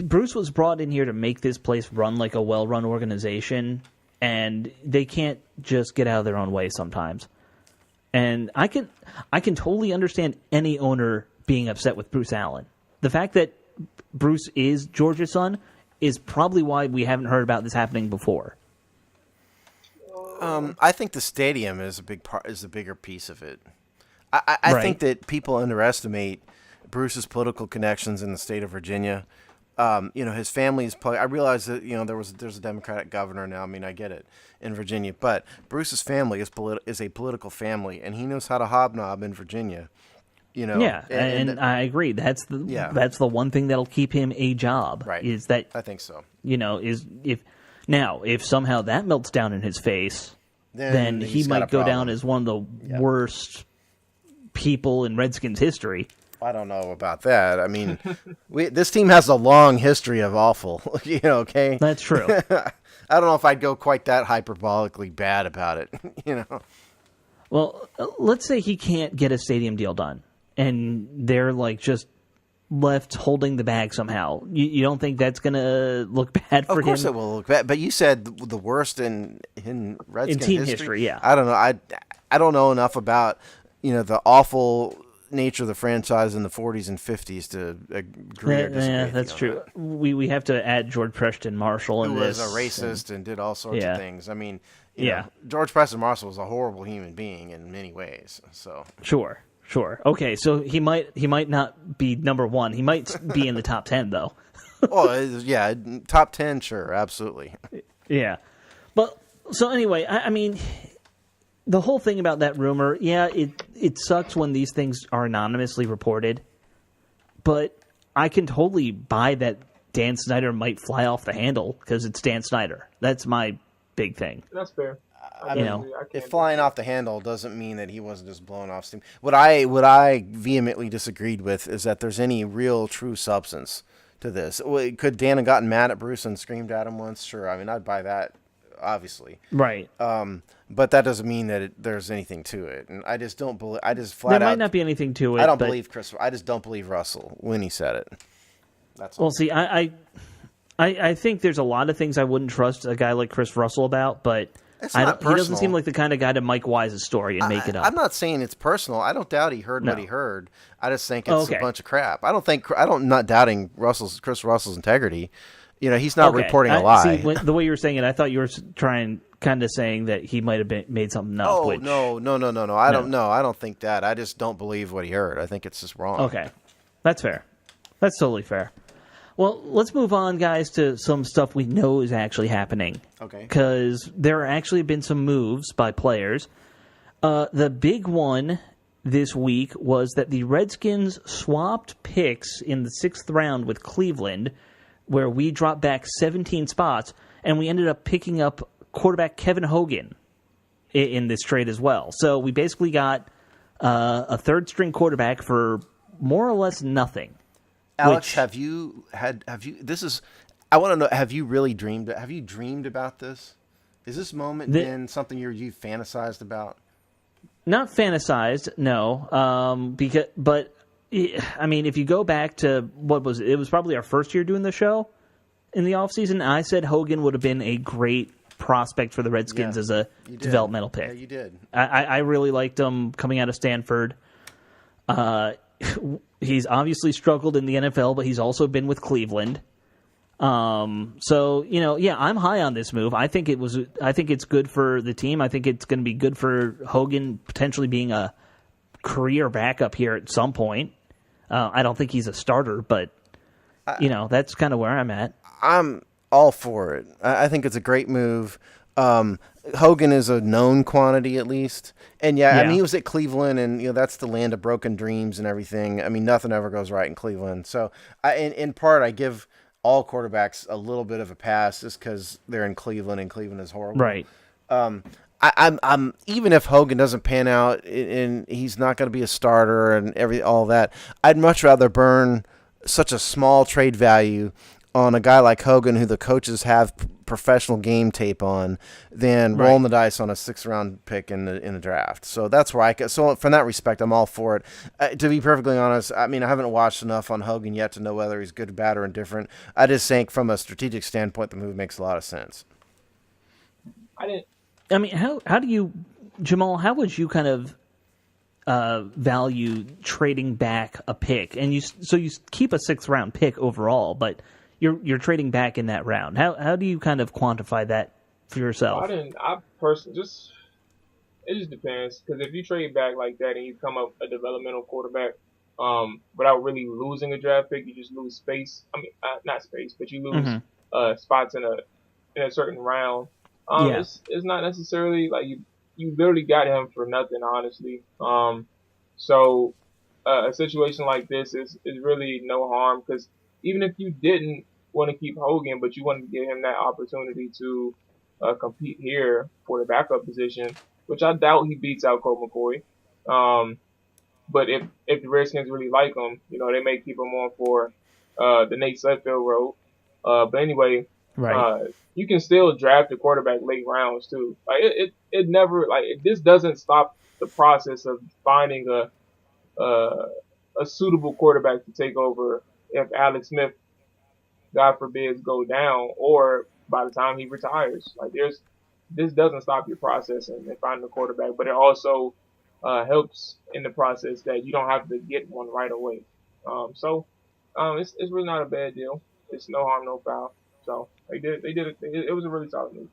Bruce was brought in here to make this place run like a well-run organization, and they can't just get out of their own way sometimes. And I can totally understand any owner being upset with Bruce Allen. The fact that Bruce is George's son is probably why we haven't heard about this happening before. I think the stadium is a bigger piece of it. I think that people underestimate Bruce's political connections in the state of Virginia. His family is. I realize that there's a Democratic governor now. I mean, I get it in Virginia, but Bruce's family is a political family, and he knows how to hobnob in Virginia. Yeah, and I agree. That's the one thing that'll keep him a job. Right. Is that I think so. If somehow that melts down in his face, then he might go down as one of the worst people in Redskins history. I don't know about that. I mean, this team has a long history of awful, okay? That's true. I don't know if I'd go quite that hyperbolically bad about it, Well, let's say he can't get a stadium deal done, and they're like just left holding the bag somehow. You don't think that's going to look bad for him? Of course it will look bad, but you said the worst in Redskins in team history, yeah. I don't know. I don't know enough about, the awful nature of the franchise in the 40s and 50s to agree or disagree. Yeah, that's true. We have to add George Preston Marshall in who this. was a racist and did all sorts of things. I mean, Yeah. George Preston Marshall was a horrible human being in many ways. So Sure. Okay, so he might not be number one. He might be in the top 10 though. yeah, top 10, sure, absolutely. Yeah. But so anyway, I mean, the whole thing about that rumor, yeah, it sucks when these things are anonymously reported. But I can totally buy that Dan Snyder might fly off the handle because it's Dan Snyder. That's my big thing. That's fair. I mean, if flying off the handle doesn't mean that he wasn't just blowing off steam. What I vehemently disagreed with is that there's any real true substance to this. Could Dan have gotten mad at Bruce and screamed at him once? Sure. I mean, I'd buy that, obviously. Right. But that doesn't mean that there's anything to it. And I just don't believe. I just flat out. There might not be anything to it. I don't believe Chris. I just don't believe Russell when he said it. That's all. Well, see, I think there's a lot of things I wouldn't trust a guy like Chris Russell about, but It's not he doesn't personal. seem like the kind of guy to Mike Wise's story and make it up. I'm not saying it's personal. I don't doubt he heard what he heard. I just think it's Okay. a bunch of crap. I'm not doubting Chris Russell's integrity. He's not reporting a lie. See, the way you were saying it, I thought you were kind of saying that he might have made something up. Oh, which, no. I don't know. I don't think that. I just don't believe what he heard. I think it's just wrong. Okay. That's fair. That's totally fair. Well, let's move on, guys, to some stuff we know is actually happening. Okay. Because there actually been some moves by players. The big one this week was that the Redskins swapped picks in the 6th round with Cleveland, where we dropped back 17 spots, and we ended up picking up quarterback Kevin Hogan in this trade as well. So we basically got a third-string quarterback for more or less nothing. Alex, I want to know, have you dreamed about this? Is this moment been something you fantasized about? Not fantasized, no. But I mean, if you go back to it was probably our first year doing the show in the offseason, I said Hogan would have been a great prospect for the Redskins as a developmental pick. Yeah, you did. I really liked him coming out of Stanford. He's obviously struggled in the NFL, but he's also been with Cleveland. So I'm high on this move. I think it's good for the team. I think it's going to be good for Hogan potentially being a career backup here at some point. I don't think he's a starter, but that's kind of where I'm at. I'm all for it. I think it's a great move. Hogan is a known quantity at least. And I mean, he was at Cleveland, and that's the land of broken dreams and everything. I mean, nothing ever goes right in Cleveland. So in part, I give all quarterbacks a little bit of a pass just because they're in Cleveland and Cleveland is horrible. Right. I'm even if Hogan doesn't pan out and he's not going to be a starter and all that, I'd much rather burn such a small trade value on a guy like Hogan, who the coaches have professional game tape on, than rolling the dice on a 6th-round pick in the draft. So that's where so from that respect, I'm all for it. To be perfectly honest, I mean, I haven't watched enough on Hogan yet to know whether he's good, bad, or indifferent. I just think from a strategic standpoint, the move makes a lot of sense. I mean, how do you, Jamal? How would you kind of value trading back a pick? And you keep a 6th-round pick overall, but you're trading back in that round. How do you kind of quantify that for yourself? I personally it just depends, because if you trade back like that and you come up a developmental quarterback, without really losing a draft pick, you just lose space. I mean, not space, but you lose spots in a certain round. It's not necessarily like you literally got him for nothing, honestly. So a situation like this is really no harm, because even if you didn't want to keep Hogan, but you wanted to give him that opportunity to compete here for the backup position, which I doubt he beats out Colt McCoy. But if the Redskins really like him, they may keep him on for the Nate Sudfeld role. But anyway, Right. you can still draft a quarterback late rounds too. Like it never this doesn't stop the process of finding a suitable quarterback to take over if Alex Smith, God forbid, go down or by the time he retires. This doesn't stop your process in finding a quarterback, but it also helps in the process that you don't have to get one right away. It's really not a bad deal. It's no harm, no foul. So it was a really solid move.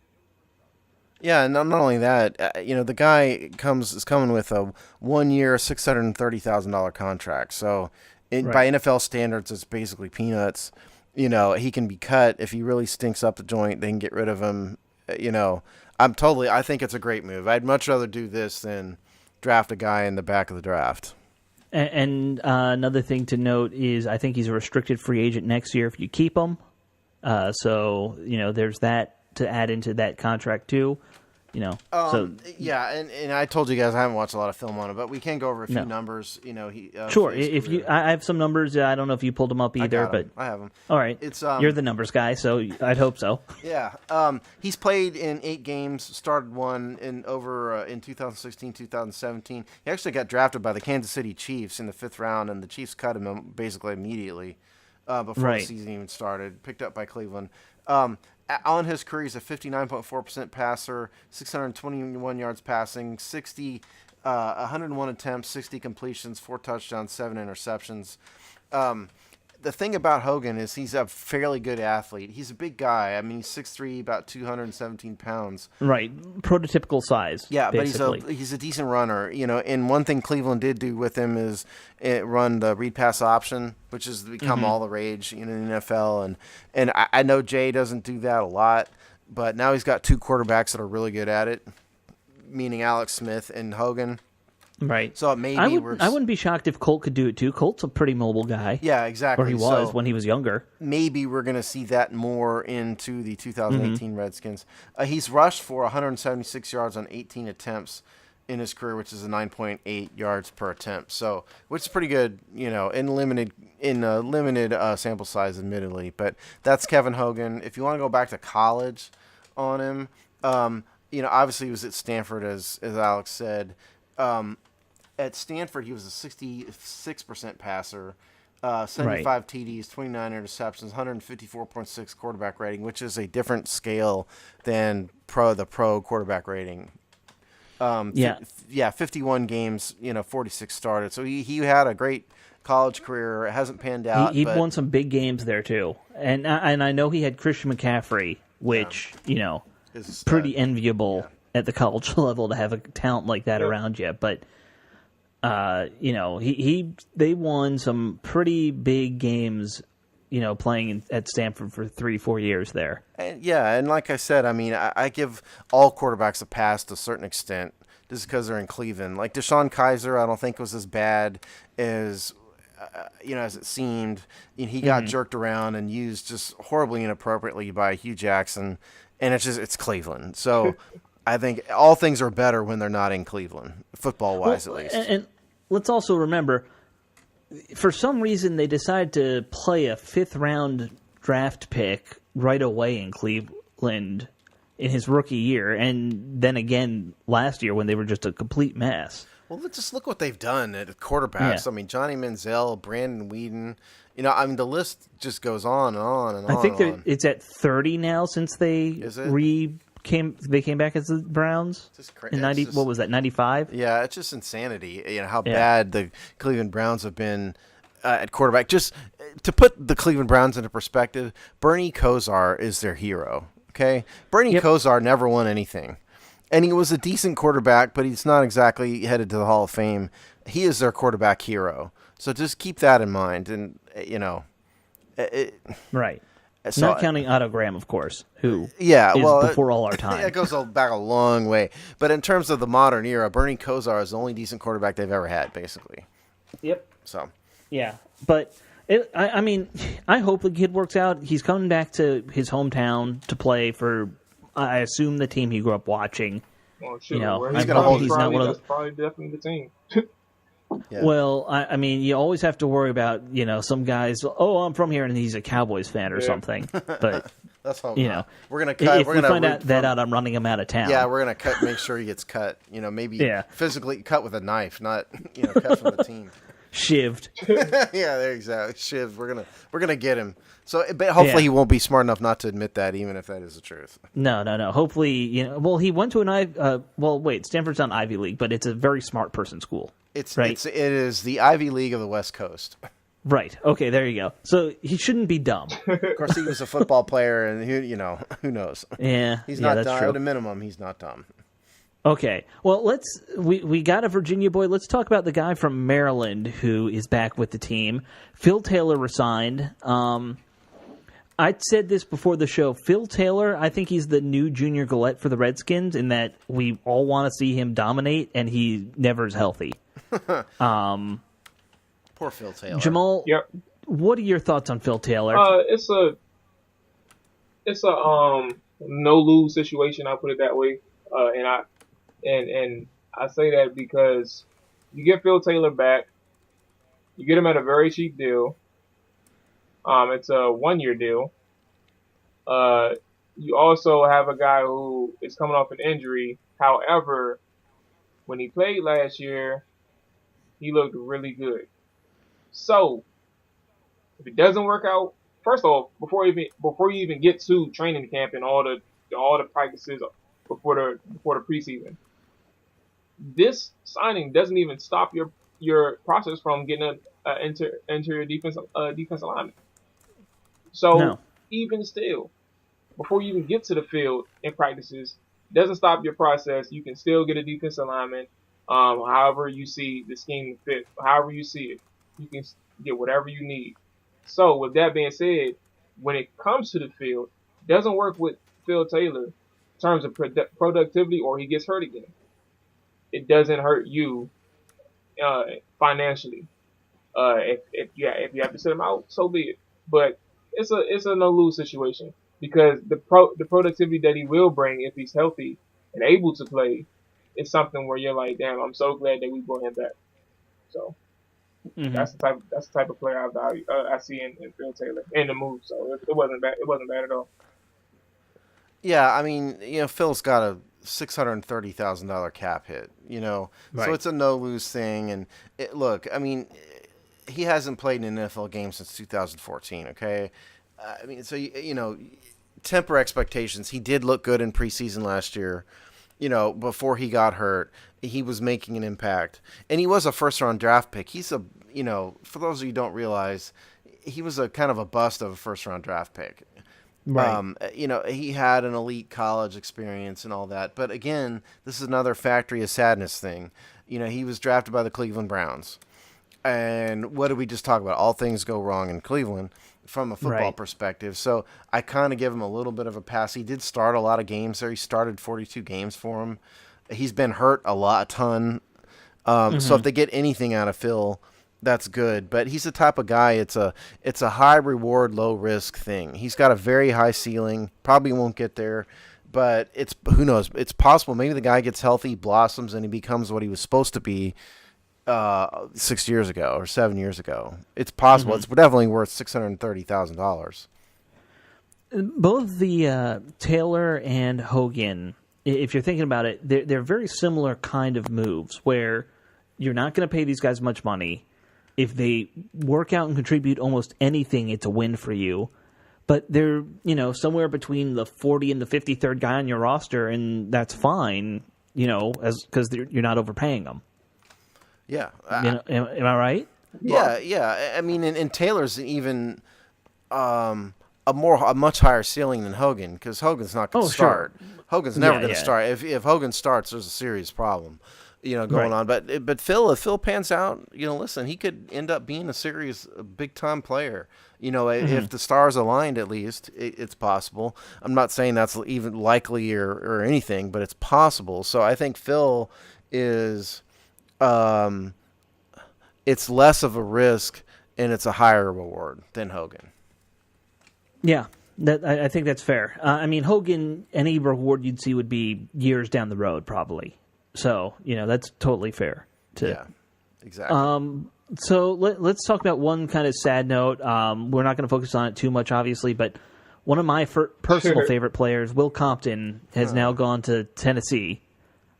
Yeah, and not only that, the guy is coming with a 1 year, $630,000 contract. So, by NFL standards, it's basically peanuts. He can be cut if he really stinks up the joint. They can get rid of him. I think it's a great move. I'd much rather do this than draft a guy in the back of the draft. And another thing to note is I think he's a restricted free agent next year if you keep him. So there's that to add into that contract too. And I told you guys I haven't watched a lot of film on it, but we can go over a few numbers. Sure. If I have some numbers, I don't know if you pulled them up either, but I have them. All right, you're the numbers guy, so I'd hope so. Yeah. He's played in 8 games, started one in 2016, 2017. He actually got drafted by the Kansas City Chiefs in the 5th round, and the Chiefs cut him basically immediately before the season even started. Picked up by Cleveland. On his career, he's a 59.4% passer, 621 yards passing, 101 attempts, 60 completions, 4 touchdowns, 7 interceptions. The thing about Hogan is he's a fairly good athlete. He's a big guy. I mean, he's 6'3", about 217 pounds. Right, prototypical size. Yeah, basically. But he's a decent runner. And one thing Cleveland did do with him is run the read pass option, which has become all the rage in the NFL. And I know Jay doesn't do that a lot, but now he's got 2 quarterbacks that are really good at it, meaning Alex Smith and Hogan. Right. So maybe I wouldn't be shocked if Colt could do it too. Colt's a pretty mobile guy. Yeah, exactly. Or he was when he was younger. Maybe we're going to see that more into the 2018 Redskins. He's rushed for 176 yards on 18 attempts in his career, which is a 9.8 yards per attempt. So, which is pretty good, in limited sample size, admittedly. But that's Kevin Hogan. If you want to go back to college on him, obviously he was at Stanford, as Alex said. At Stanford, he was a 66% passer, 75 TDs, 29 interceptions, 154.6 quarterback rating, which is a different scale than the pro quarterback rating. 51 games, 46 started. So he had a great college career. It hasn't panned out. He won some big games there too, and I know he had Christian McCaffrey, which is pretty enviable at the college level to have a talent like that around you, but. They won some pretty big games, playing at Stanford for 3-4 years there. And like I said, I mean, I give all quarterbacks a pass to a certain extent just because they're in Cleveland. Like Deshaun Kaiser, I don't think was as bad as as it seemed. He got jerked around and used just horribly inappropriately by Hugh Jackson, and it's Cleveland. So. I think all things are better when they're not in Cleveland, football-wise at least. And let's also remember, for some reason they decided to play a 5th-round draft pick right away in Cleveland in his rookie year, and then again last year when they were just a complete mess. Well, just look what they've done at quarterbacks. Yeah. I mean, Johnny Manziel, Brandon Weeden. The list just goes on and on and on. I think it's at 30 now since they came back as the Browns in 90. What was that? 95. Yeah, it's just insanity. How bad the Cleveland Browns have been at quarterback. Just to put the Cleveland Browns into perspective, Bernie Kosar is their hero. Okay, Bernie Kosar never won anything, and he was a decent quarterback, but he's not exactly headed to the Hall of Fame. He is their quarterback hero. So just keep that in mind, and right. So, not counting Otto Graham, of course, who is before all our time. It goes back a long way. But in terms of the modern era, Bernie Kosar is the only decent quarterback they've ever had, basically. Yep. So. Yeah, but I hope the kid works out. He's coming back to his hometown to play for, I assume, the team he grew up watching. Well, sure. He's going to hold. That's probably definitely the team. Yeah. Well, I mean, you always have to worry about, some guys, oh, I'm from here, and he's a Cowboys fan or something. But, Let's hope you not. know, We're gonna cut. if We're we gonna find that out, I'm running him out of town. Yeah, we're gonna cut. Make sure he gets cut. Maybe Yeah. physically cut with a knife, not cut from the team. Shivved. Yeah, there exactly. Shiv. We're gonna get him. So, but hopefully he won't be smart enough not to admit that, even if that is the truth. No. Hopefully, well, he went to an Stanford's not Ivy League, but it's a very smart person school. It right? is the Ivy League of the West Coast. Right. Okay, there you go. So he shouldn't be dumb. Of course, he was a football player, and who knows? Yeah, He's not that's dumb. true. At a minimum, he's not dumb. Okay. Well, we got a Virginia boy. Let's talk about the guy from Maryland who is back with the team. Phil Taylor resigned. I said this before the show. Phil Taylor, I think he's the new Junior Gillette for the Redskins in that we all want to see him dominate, and he never is healthy. Poor Phil Taylor. Jamal, Yep. what are your thoughts on Phil Taylor? It's a no lose situation. I'll put it that way. And I say that because you get Phil Taylor back, you get him at a very cheap deal. It's a 1-year deal. You also have a guy who is coming off an injury. However, when he played last year, he looked really good. So, if it doesn't work out, first of all, before you even get to training camp and all the practices before the preseason, this signing doesn't even stop your process from getting into your defense alignment. So No. even still, before you even get to the field in practices, doesn't stop your process. You can still get a defense alignment. However you see the scheme fit, however you see it, you can get whatever you need. So with that being said, when it comes to the field, doesn't work with Phil Taylor in terms of productivity, or he gets hurt again. It doesn't hurt you financially. If you have to sit him out, so be it. But it's a no lose situation because the productivity that he will bring if he's healthy and able to play is something where you're like, damn, I'm so glad that we brought him back. So that's the type of player I see in Phil Taylor in the move. So it wasn't bad. It wasn't bad at all. Yeah, I mean, Phil's got a $630,000 cap hit, so it's a no lose thing. And look, I mean, he hasn't played in an NFL game since 2014. Okay, I mean, so temper expectations. He did look good in preseason last year. Before he got hurt, he was making an impact, and he was a first-round draft pick. He's for those of you who don't realize, he was a kind of a bust of a first-round draft pick. Right. He had an elite college experience and all that, but again, this is another factory of sadness thing. He was drafted by the Cleveland Browns, and what did we just talk about? All things go wrong in Cleveland from a football perspective. So I kind of give him a little bit of a pass. He did start a lot of games there. He started 42 games for him. He's been hurt a ton. So if they get anything out of Phil, that's good. But he's the type of guy, it's a high reward, low risk thing. He's got a very high ceiling, probably won't get there, but who knows? It's possible. Maybe the guy gets healthy, blossoms, and he becomes what he was supposed to be 6 years ago or 7 years ago. It's possible. It's definitely worth $630,000. Both the Taylor and Hogan, if you're thinking about it, they're very similar kind of moves where you're not going to pay these guys much money. If they work out and contribute almost anything, it's a win for you. But they're, somewhere between the 40 and the 53rd guy on your roster, and that's fine, because you're not overpaying them. Yeah. Am I right? Yeah. I mean, and Taylor's even a much higher ceiling than Hogan, because Hogan's not going to start. Sure. Hogan's never going to start. If Hogan starts, there's a serious problem, going on. But if Phil pans out, listen, he could end up being a big time player. If the stars aligned, at least it's possible. I'm not saying that's even likely or anything, but it's possible. So I think Phil is. It's less of a risk and it's a higher reward than Hogan. Yeah, I think that's fair. I mean, Hogan, any reward you'd see would be years down the road, probably. So, that's totally fair. Exactly. So let's talk about one kind of sad note. We're not going to focus on it too much, obviously, but one of my personal favorite players, Will Compton, has now gone to Tennessee.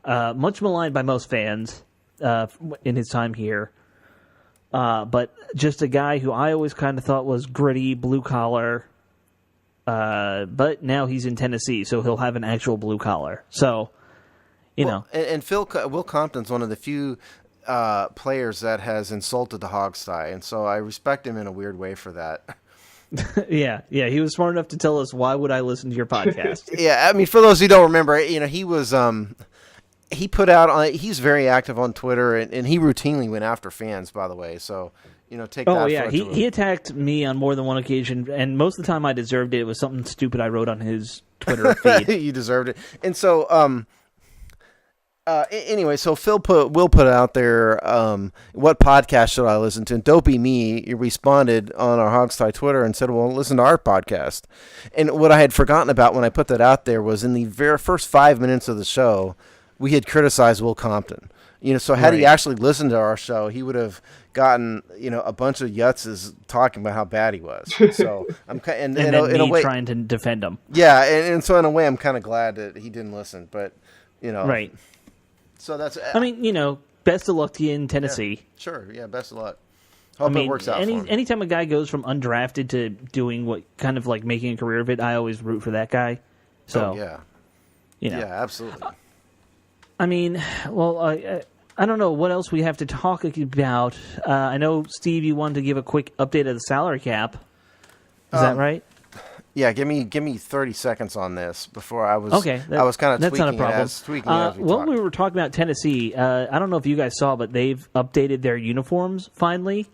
Much maligned by most fans in his time here. But just a guy who I always kind of thought was gritty, blue-collar. But now he's in Tennessee, so he'll have an actual blue-collar. So, you know. And Will Compton's one of the few players that has insulted the Hogsty, and so I respect him in a weird way for that. Yeah, he was smart enough to tell us, why would I listen to your podcast? Yeah, I mean, for those who don't remember, he was he put out he's very active on Twitter, and he routinely went after fans, by the way. So, take that. Oh yeah, he attacked me on more than one occasion, and most of the time I deserved it. It was something stupid I wrote on his Twitter feed. You deserved it. And so anyway, so Will put out there, what podcast should I listen to? And Dopey Me responded on our Hogsty Twitter and said, well, listen to our podcast. And what I had forgotten about when I put that out there was in the very first 5 minutes of the show, we had criticized Will Compton. So had he actually listened to our show, he would have gotten, a bunch of yutzes talking about how bad he was. So I'm and then in a way trying to defend him. Yeah, and so in a way I'm kind of glad that he didn't listen, but right. So that's. I mean, best of luck to you in Tennessee. Yeah, sure. Yeah, best of luck. Hope it works out for him. Anytime a guy goes from undrafted to doing what kind of like making a career of it, I always root for that guy. So yeah, yeah, absolutely. I mean, well, I don't know what else we have to talk about. I know, Steve, you wanted to give a quick update of the salary cap. Is that right? Yeah, give me 30 seconds on this before I was okay. I was kind of that's tweaking not a problem. as we we were talking about Tennessee, I don't know if you guys saw, but they've updated their uniforms finally.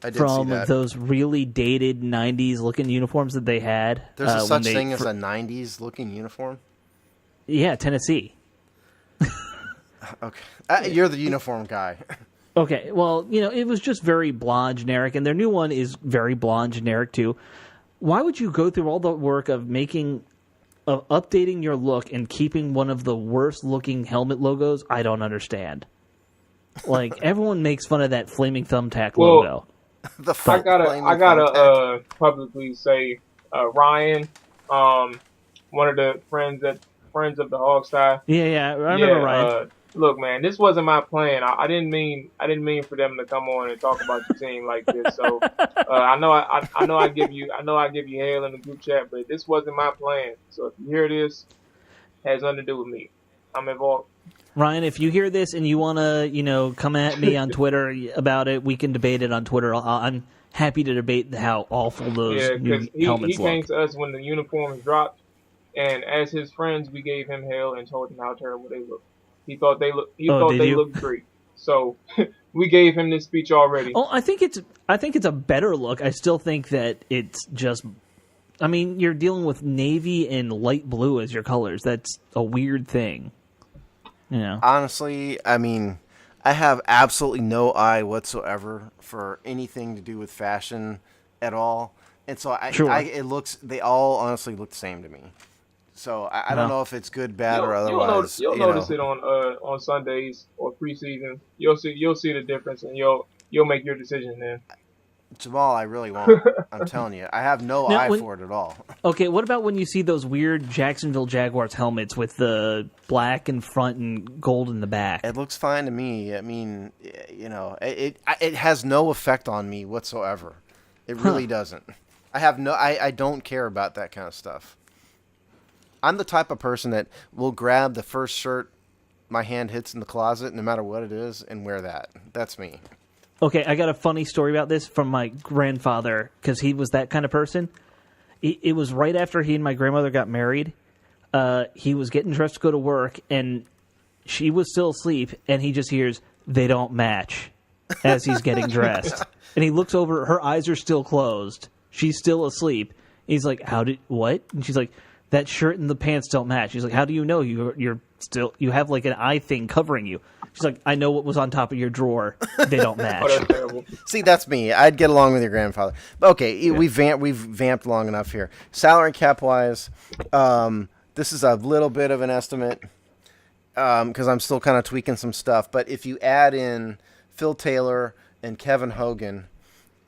I did from see that. Those really dated 90s looking uniforms that they had. There's a such thing as a 90s looking uniform? Yeah, Tennessee. Okay. You're the uniform guy. Okay, well, it was just very blonde generic, and their new one is very blonde generic too. Why would you go through all the work of updating your look and keeping one of the worst looking helmet logos? I don't understand. Like, everyone makes fun of that flaming thumbtack logo. I gotta publicly say, Ryan, one of the friends of the Hogsty. Yeah, I remember Ryan. Look, man, this wasn't my plan. I didn't mean for them to come on and talk about your team like this. So I know I give you hell in the group chat, but this wasn't my plan. So if you hear this, it has nothing to do with me. I'm involved. Ryan, if you hear this and you want to, come at me on Twitter about it, we can debate it on Twitter. I'm happy to debate how awful those new helmets he look. Came to us when the uniforms dropped, and as his friends, we gave him hell and told him how terrible they looked. He thought they looked great. So we gave him this speech already. Oh, I think it's a better look. I still think that it's just. I mean, you're dealing with navy and light blue as your colors. That's a weird thing. Honestly, I mean, I have absolutely no eye whatsoever for anything to do with fashion at all, and so they all honestly look the same to me. So I don't know if it's good, bad, or otherwise. You'll notice it on Sundays or preseason. You'll see the difference, and you'll make your decision then. Jamal, I really won't. I'm telling you, I have no eye for it at all. Okay, what about when you see those weird Jacksonville Jaguars helmets with the black in front and gold in the back? It looks fine to me. I mean, it has no effect on me whatsoever. It really doesn't. I don't care about that kind of stuff. I'm the type of person that will grab the first shirt my hand hits in the closet, no matter what it is, and wear that. That's me. Okay, I got a funny story about this from my grandfather, because he was that kind of person. It was right after he and my grandmother got married. He was getting dressed to go to work, and she was still asleep, and he just hears, "They don't match," as he's getting dressed. And he looks over, her eyes are still closed. She's still asleep. He's like, what? And she's like, "That shirt and the pants don't match." He's like, "How do you know? You have like an eye thing covering you." She's like, "I know what was on top of your drawer. They don't match." Oh, that's terrible. See, that's me. I'd get along with your grandfather. But okay, we've vamped long enough here. Salary cap wise, this is a little bit of an estimate because I'm still kind of tweaking some stuff. But if you add in Phil Taylor, and Kevin Hogan.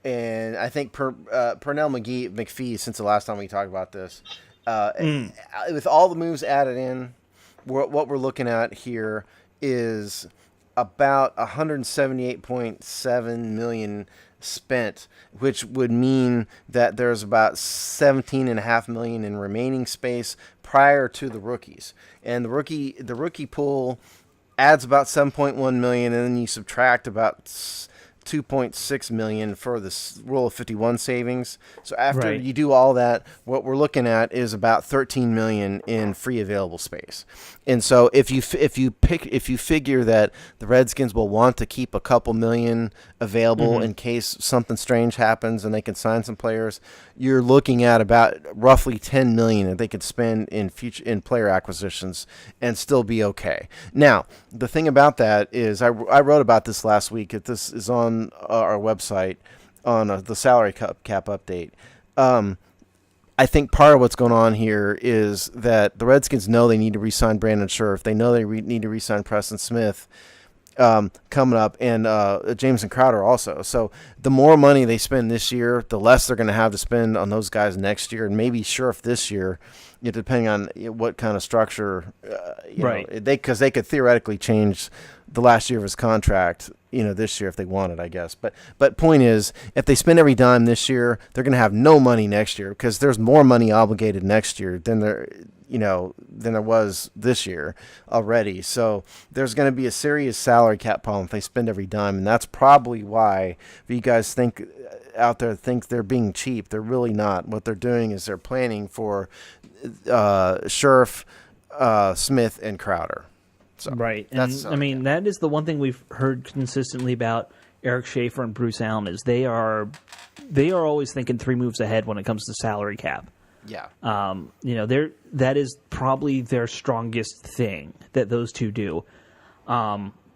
And I think Pernell McPhee, since the last time we talked about this, with all the moves added in, what we're looking at here is about $178.7 million spent, which would mean that there's about $17.5 million in remaining space prior to the rookies. And the rookie pool adds about $7.1 million, and then you subtract about $2.6 million for the rule of 51 savings. So after you do all that, what we're looking at is about $13 million in free available space. And so if you figure that the Redskins will want to keep a couple million available in case something strange happens and they can sign some players, you're looking at about roughly $10 million that they could spend in player acquisitions and still be okay. Now, the thing about that is I wrote about this last week. This is on our website on the salary cap update. I think part of what's going on here is that the Redskins know they need to re-sign Brandon Scherff. They know they need to re-sign Preston Smith coming up, and Jameson Crowder also. So the more money they spend this year, the less they're going to have to spend on those guys next year, and maybe Scherff this year, depending on what kind of structure. Because they could theoretically change the last year of his contract, this year if they wanted, I guess. But point is, if they spend every dime this year, they're going to have no money next year because there's more money obligated next year than there was this year already. So there's going to be a serious salary cap problem if they spend every dime, and that's probably why if you guys think they're being cheap. They're really not. What they're doing is they're planning for Scherff, Smith, and Crowder. So right. And that is the one thing we've heard consistently about Eric Schaefer and Bruce Allen is they are always thinking 3 moves ahead when it comes to salary cap. Yeah. That is probably their strongest thing that those two do.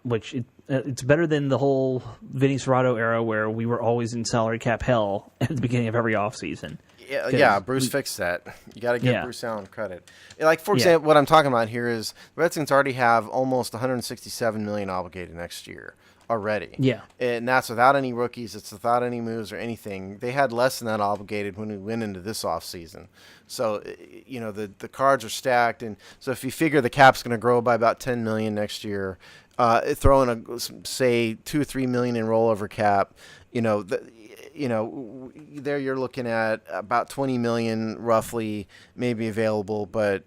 Which it's better than the whole Vinny Serrato era where we were always in salary cap hell at the beginning of every offseason. Yeah, Bruce fixed that. You got to give Bruce Allen credit. Like, for example, what I'm talking about here is the Redskins already have almost $167 million obligated next year already. Yeah. And that's without any rookies. It's without any moves or anything. They had less than that obligated when we went into this offseason. So, the cards are stacked. And so if you figure the cap's going to grow by about $10 million next year, throw in, say, $2 or $3 million in rollover cap, there you're looking at about $20 million roughly maybe available, but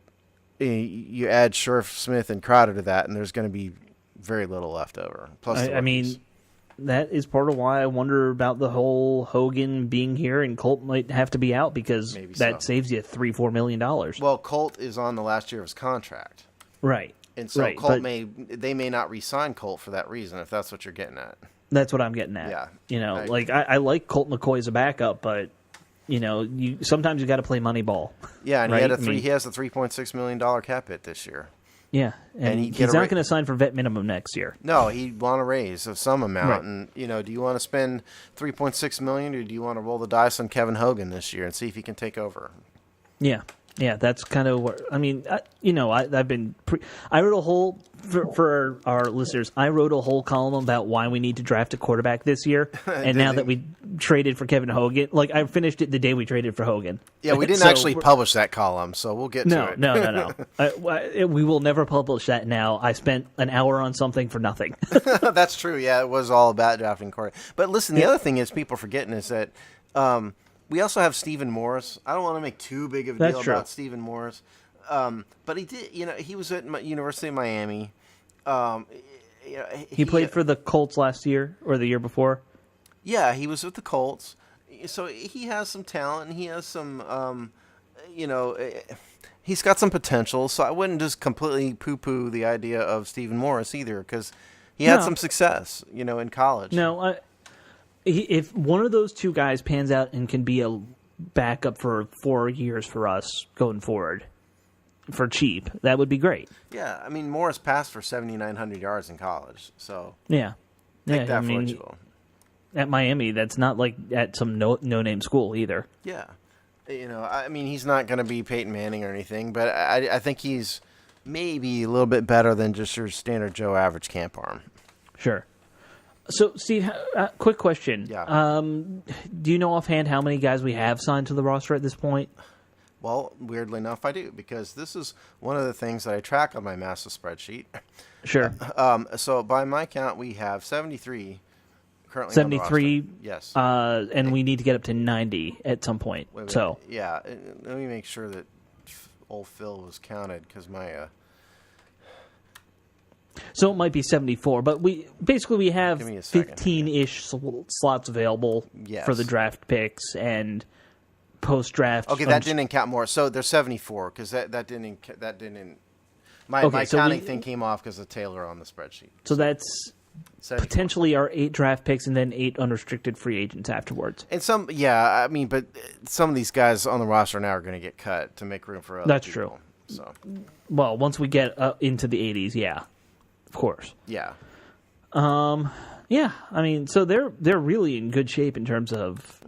you add Scherff, Smith, and Crowder to that, and there's going to be very little left over. Plus, that is part of why I wonder about the whole Hogan being here and Colt might have to be out because saves you $3-4 million. Well, Colt is on the last year of his contract, right? And so Colt they may not re-sign Colt for that reason if that's what you're getting at. That's what I'm getting at. Yeah. I like Colt McCoy as a backup, but sometimes you got to play money ball. Yeah, and he has a $3.6 million cap hit this year. Yeah, and he's not going to sign for vet minimum next year. No, he'd want a raise of some amount. Right. And do you want to spend $3.6 million, or do you want to roll the dice on Kevin Hogan this year and see if he can take over? Yeah. Yeah, that's kind of what I mean. I wrote a whole for our listeners. I wrote a whole column about why we need to draft a quarterback this year. And now that we traded for Kevin Hogan, I finished it the day we traded for Hogan. Yeah, we didn't actually publish that column, so we'll get to it. No. We will never publish that. Now I spent an hour on something for nothing. That's true. Yeah, it was all about drafting quarterback. But listen, the other thing is people forgetting is that. We also have Stephen Morris. I don't want to make too big of a deal about Stephen Morris, but he did. He was at University of Miami. He played for the Colts last year or the year before. Yeah, he was with the Colts. So he has some talent, and he has some. He's got some potential. So I wouldn't just completely poo-poo the idea of Stephen Morris either, because he had some success, in college. No, if one of those two guys pans out and can be a backup for 4 years for us going forward for cheap, that would be great. Yeah, Morris passed for 7,900 yards in college, so take that for what you will. At Miami, that's not like at some no-name school either. Yeah, he's not going to be Peyton Manning or anything, but I think he's maybe a little bit better than just your standard Joe average camp arm. Sure. So, Steve, quick question. Yeah. Do you know offhand how many guys we have signed to the roster at this point? Well, weirdly enough, I do, because this is one of the things that I track on my massive spreadsheet. Sure. So by my count, we have 73 currently 73. on the roster. Yes. And we need to get up to 90 at some point. Wait, so yeah, let me make sure that old Phil was counted, because my So it might be 74, but we have Give me a second. 15-ish slots available Yes. for the draft picks and post-draft. Okay, that didn't count more. So there's 74, because that didn't my Okay, so counting thing came off because of Taylor on the spreadsheet. So that's 74. potentially our 8 draft picks and then 8 unrestricted free agents afterwards. And but some of these guys on the roster now are going to get cut to make room for other That's people. So Well, once we get into the 80s, yeah, of course. yeah. Yeah, I mean, so they're really in good shape in terms of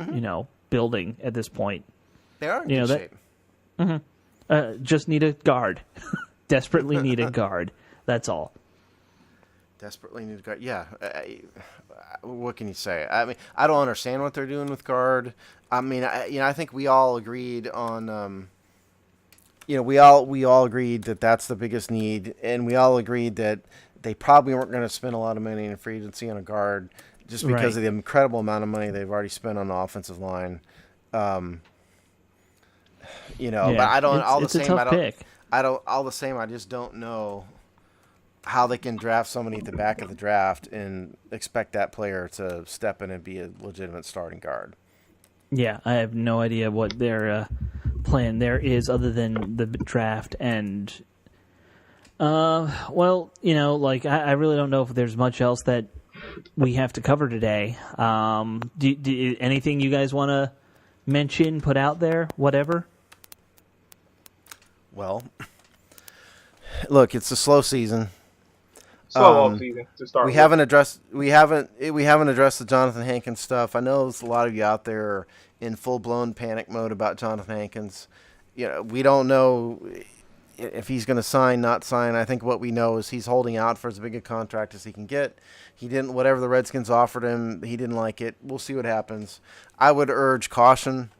building at this point. They are in good shape. Just need a guard. Desperately need a guard. That's all. Desperately need a guard. Yeah. What can you say? I mean, I don't understand what they're doing with guard. I mean, I think we all agreed on. We all agreed that that's the biggest need, and we all agreed that they probably weren't going to spend a lot of money in free agency on a guard, just because of the incredible amount of money they've already spent on the offensive line. But I don't. All the same, I just don't know how they can draft somebody at the back of the draft and expect that player to step in and be a legitimate starting guard. Yeah, I have no idea what their plan there is other than the draft. And, I really don't know if there's much else that we have to cover today. Do anything you guys want to mention, put out there, whatever? Well, look, it's a slow season. Slow off season to start. We haven't addressed the Jonathan Hankins stuff. I know there's a lot of you out there are in full blown panic mode about Jonathan Hankins. We don't know if he's going to sign, not sign. I think what we know is he's holding out for as big a contract as he can get. He didn't. Whatever the Redskins offered him, he didn't like it. We'll see what happens. I would urge caution.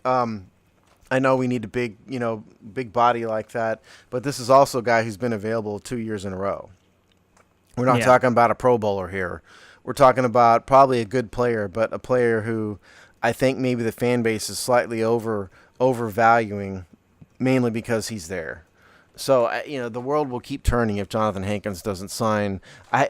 I know we need a big body like that, but this is also a guy who's been available 2 years in a row. We're not talking about a Pro Bowler here. We're talking about probably a good player, but a player who I think maybe the fan base is slightly overvaluing, mainly because he's there. So, the world will keep turning if Jonathan Hankins doesn't sign.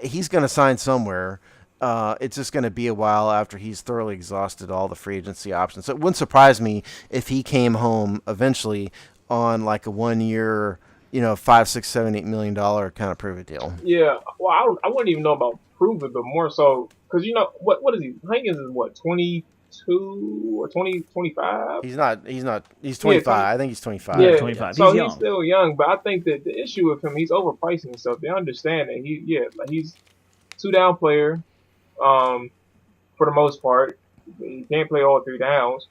He's going to sign somewhere. It's just going to be a while after he's thoroughly exhausted all the free agency options. So it wouldn't surprise me if he came home eventually on like a 1 year, $5, $6, $7, $8 million kind of prove it deal. Yeah, well, I wouldn't even know about prove it, but more so because what is he? Hankins is what, 22 or 25? He's not. He's 25. I think he's 25. Yeah, 25. So he's he's still young, but I think that the issue with him, he's overpricing himself. They understand that he's 2-down player. For the most part, he can't play all 3 downs.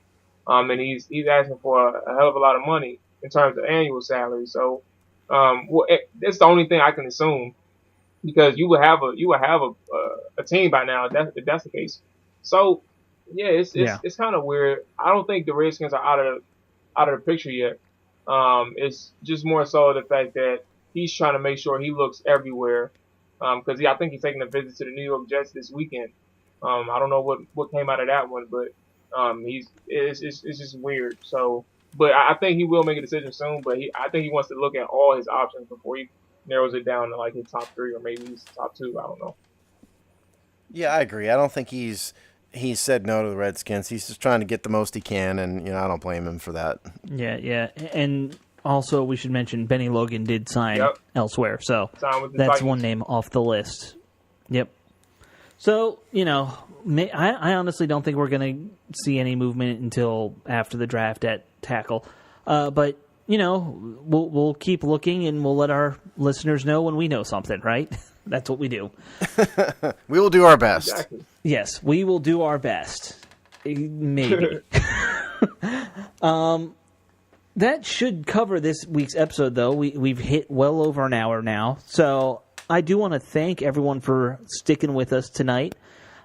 And he's asking for a hell of a lot of money in terms of annual salary. So, that's the only thing I can assume, because you would have a team by now if that's the case. So, yeah, it's kind of weird. I don't think the Redskins are out of the picture yet. It's just more so the fact that he's trying to make sure he looks everywhere. Because I think he's taking a visit to the New York Jets this weekend. I don't know what came out of that one, but it's just weird. So, but I think he will make a decision soon. But I think he wants to look at all his options before he narrows it down to like his top 3 or maybe his top 2. I don't know. Yeah, I agree. I don't think he's said no to the Redskins. He's just trying to get the most he can, and I don't blame him for that. Yeah, and also we should mention Benny Logan did sign elsewhere, so that's Vikings. one name off the list. Yep. So I honestly don't think we're going to see any movement until after the draft at tackle, but we'll keep looking and we'll let our listeners know when we know something. Right? That's what we do. We will do our best. Exactly. Yes, we will do our best. Maybe. That should cover this week's episode, though. We've hit well over an hour now. So I do want to thank everyone for sticking with us tonight.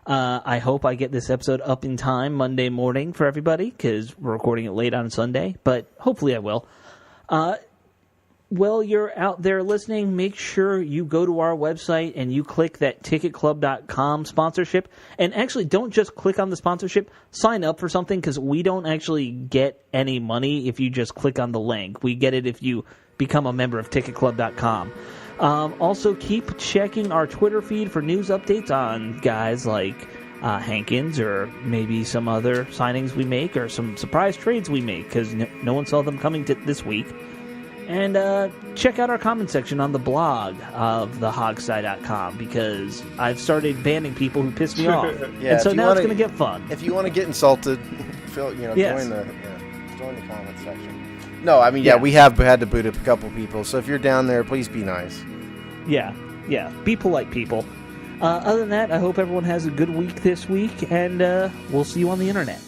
I hope I get this episode up in time Monday morning for everybody, because we're recording it late on Sunday, but hopefully I will. While you're out there listening, make sure you go to our website and you click that ticketclub.com sponsorship. And actually, don't just click on the sponsorship. Sign up for something, because we don't actually get any money if you just click on the link. We get it if you become a member of ticketclub.com. Also, keep checking our Twitter feed for news updates on guys like Hankins, or maybe some other signings we make, or some surprise trades we make, because no one saw them coming this week. And check out our comment section on the blog of thehogsty.com, because I've started banning people who piss me off. Yeah, and so now it's going to get fun. If you want to get insulted, Yes. join the comment section. No, I mean, we have had to boot up a couple people, so if you're down there, please be nice. Yeah. Be polite, people. Other than that, I hope everyone has a good week this week, and we'll see you on the internet.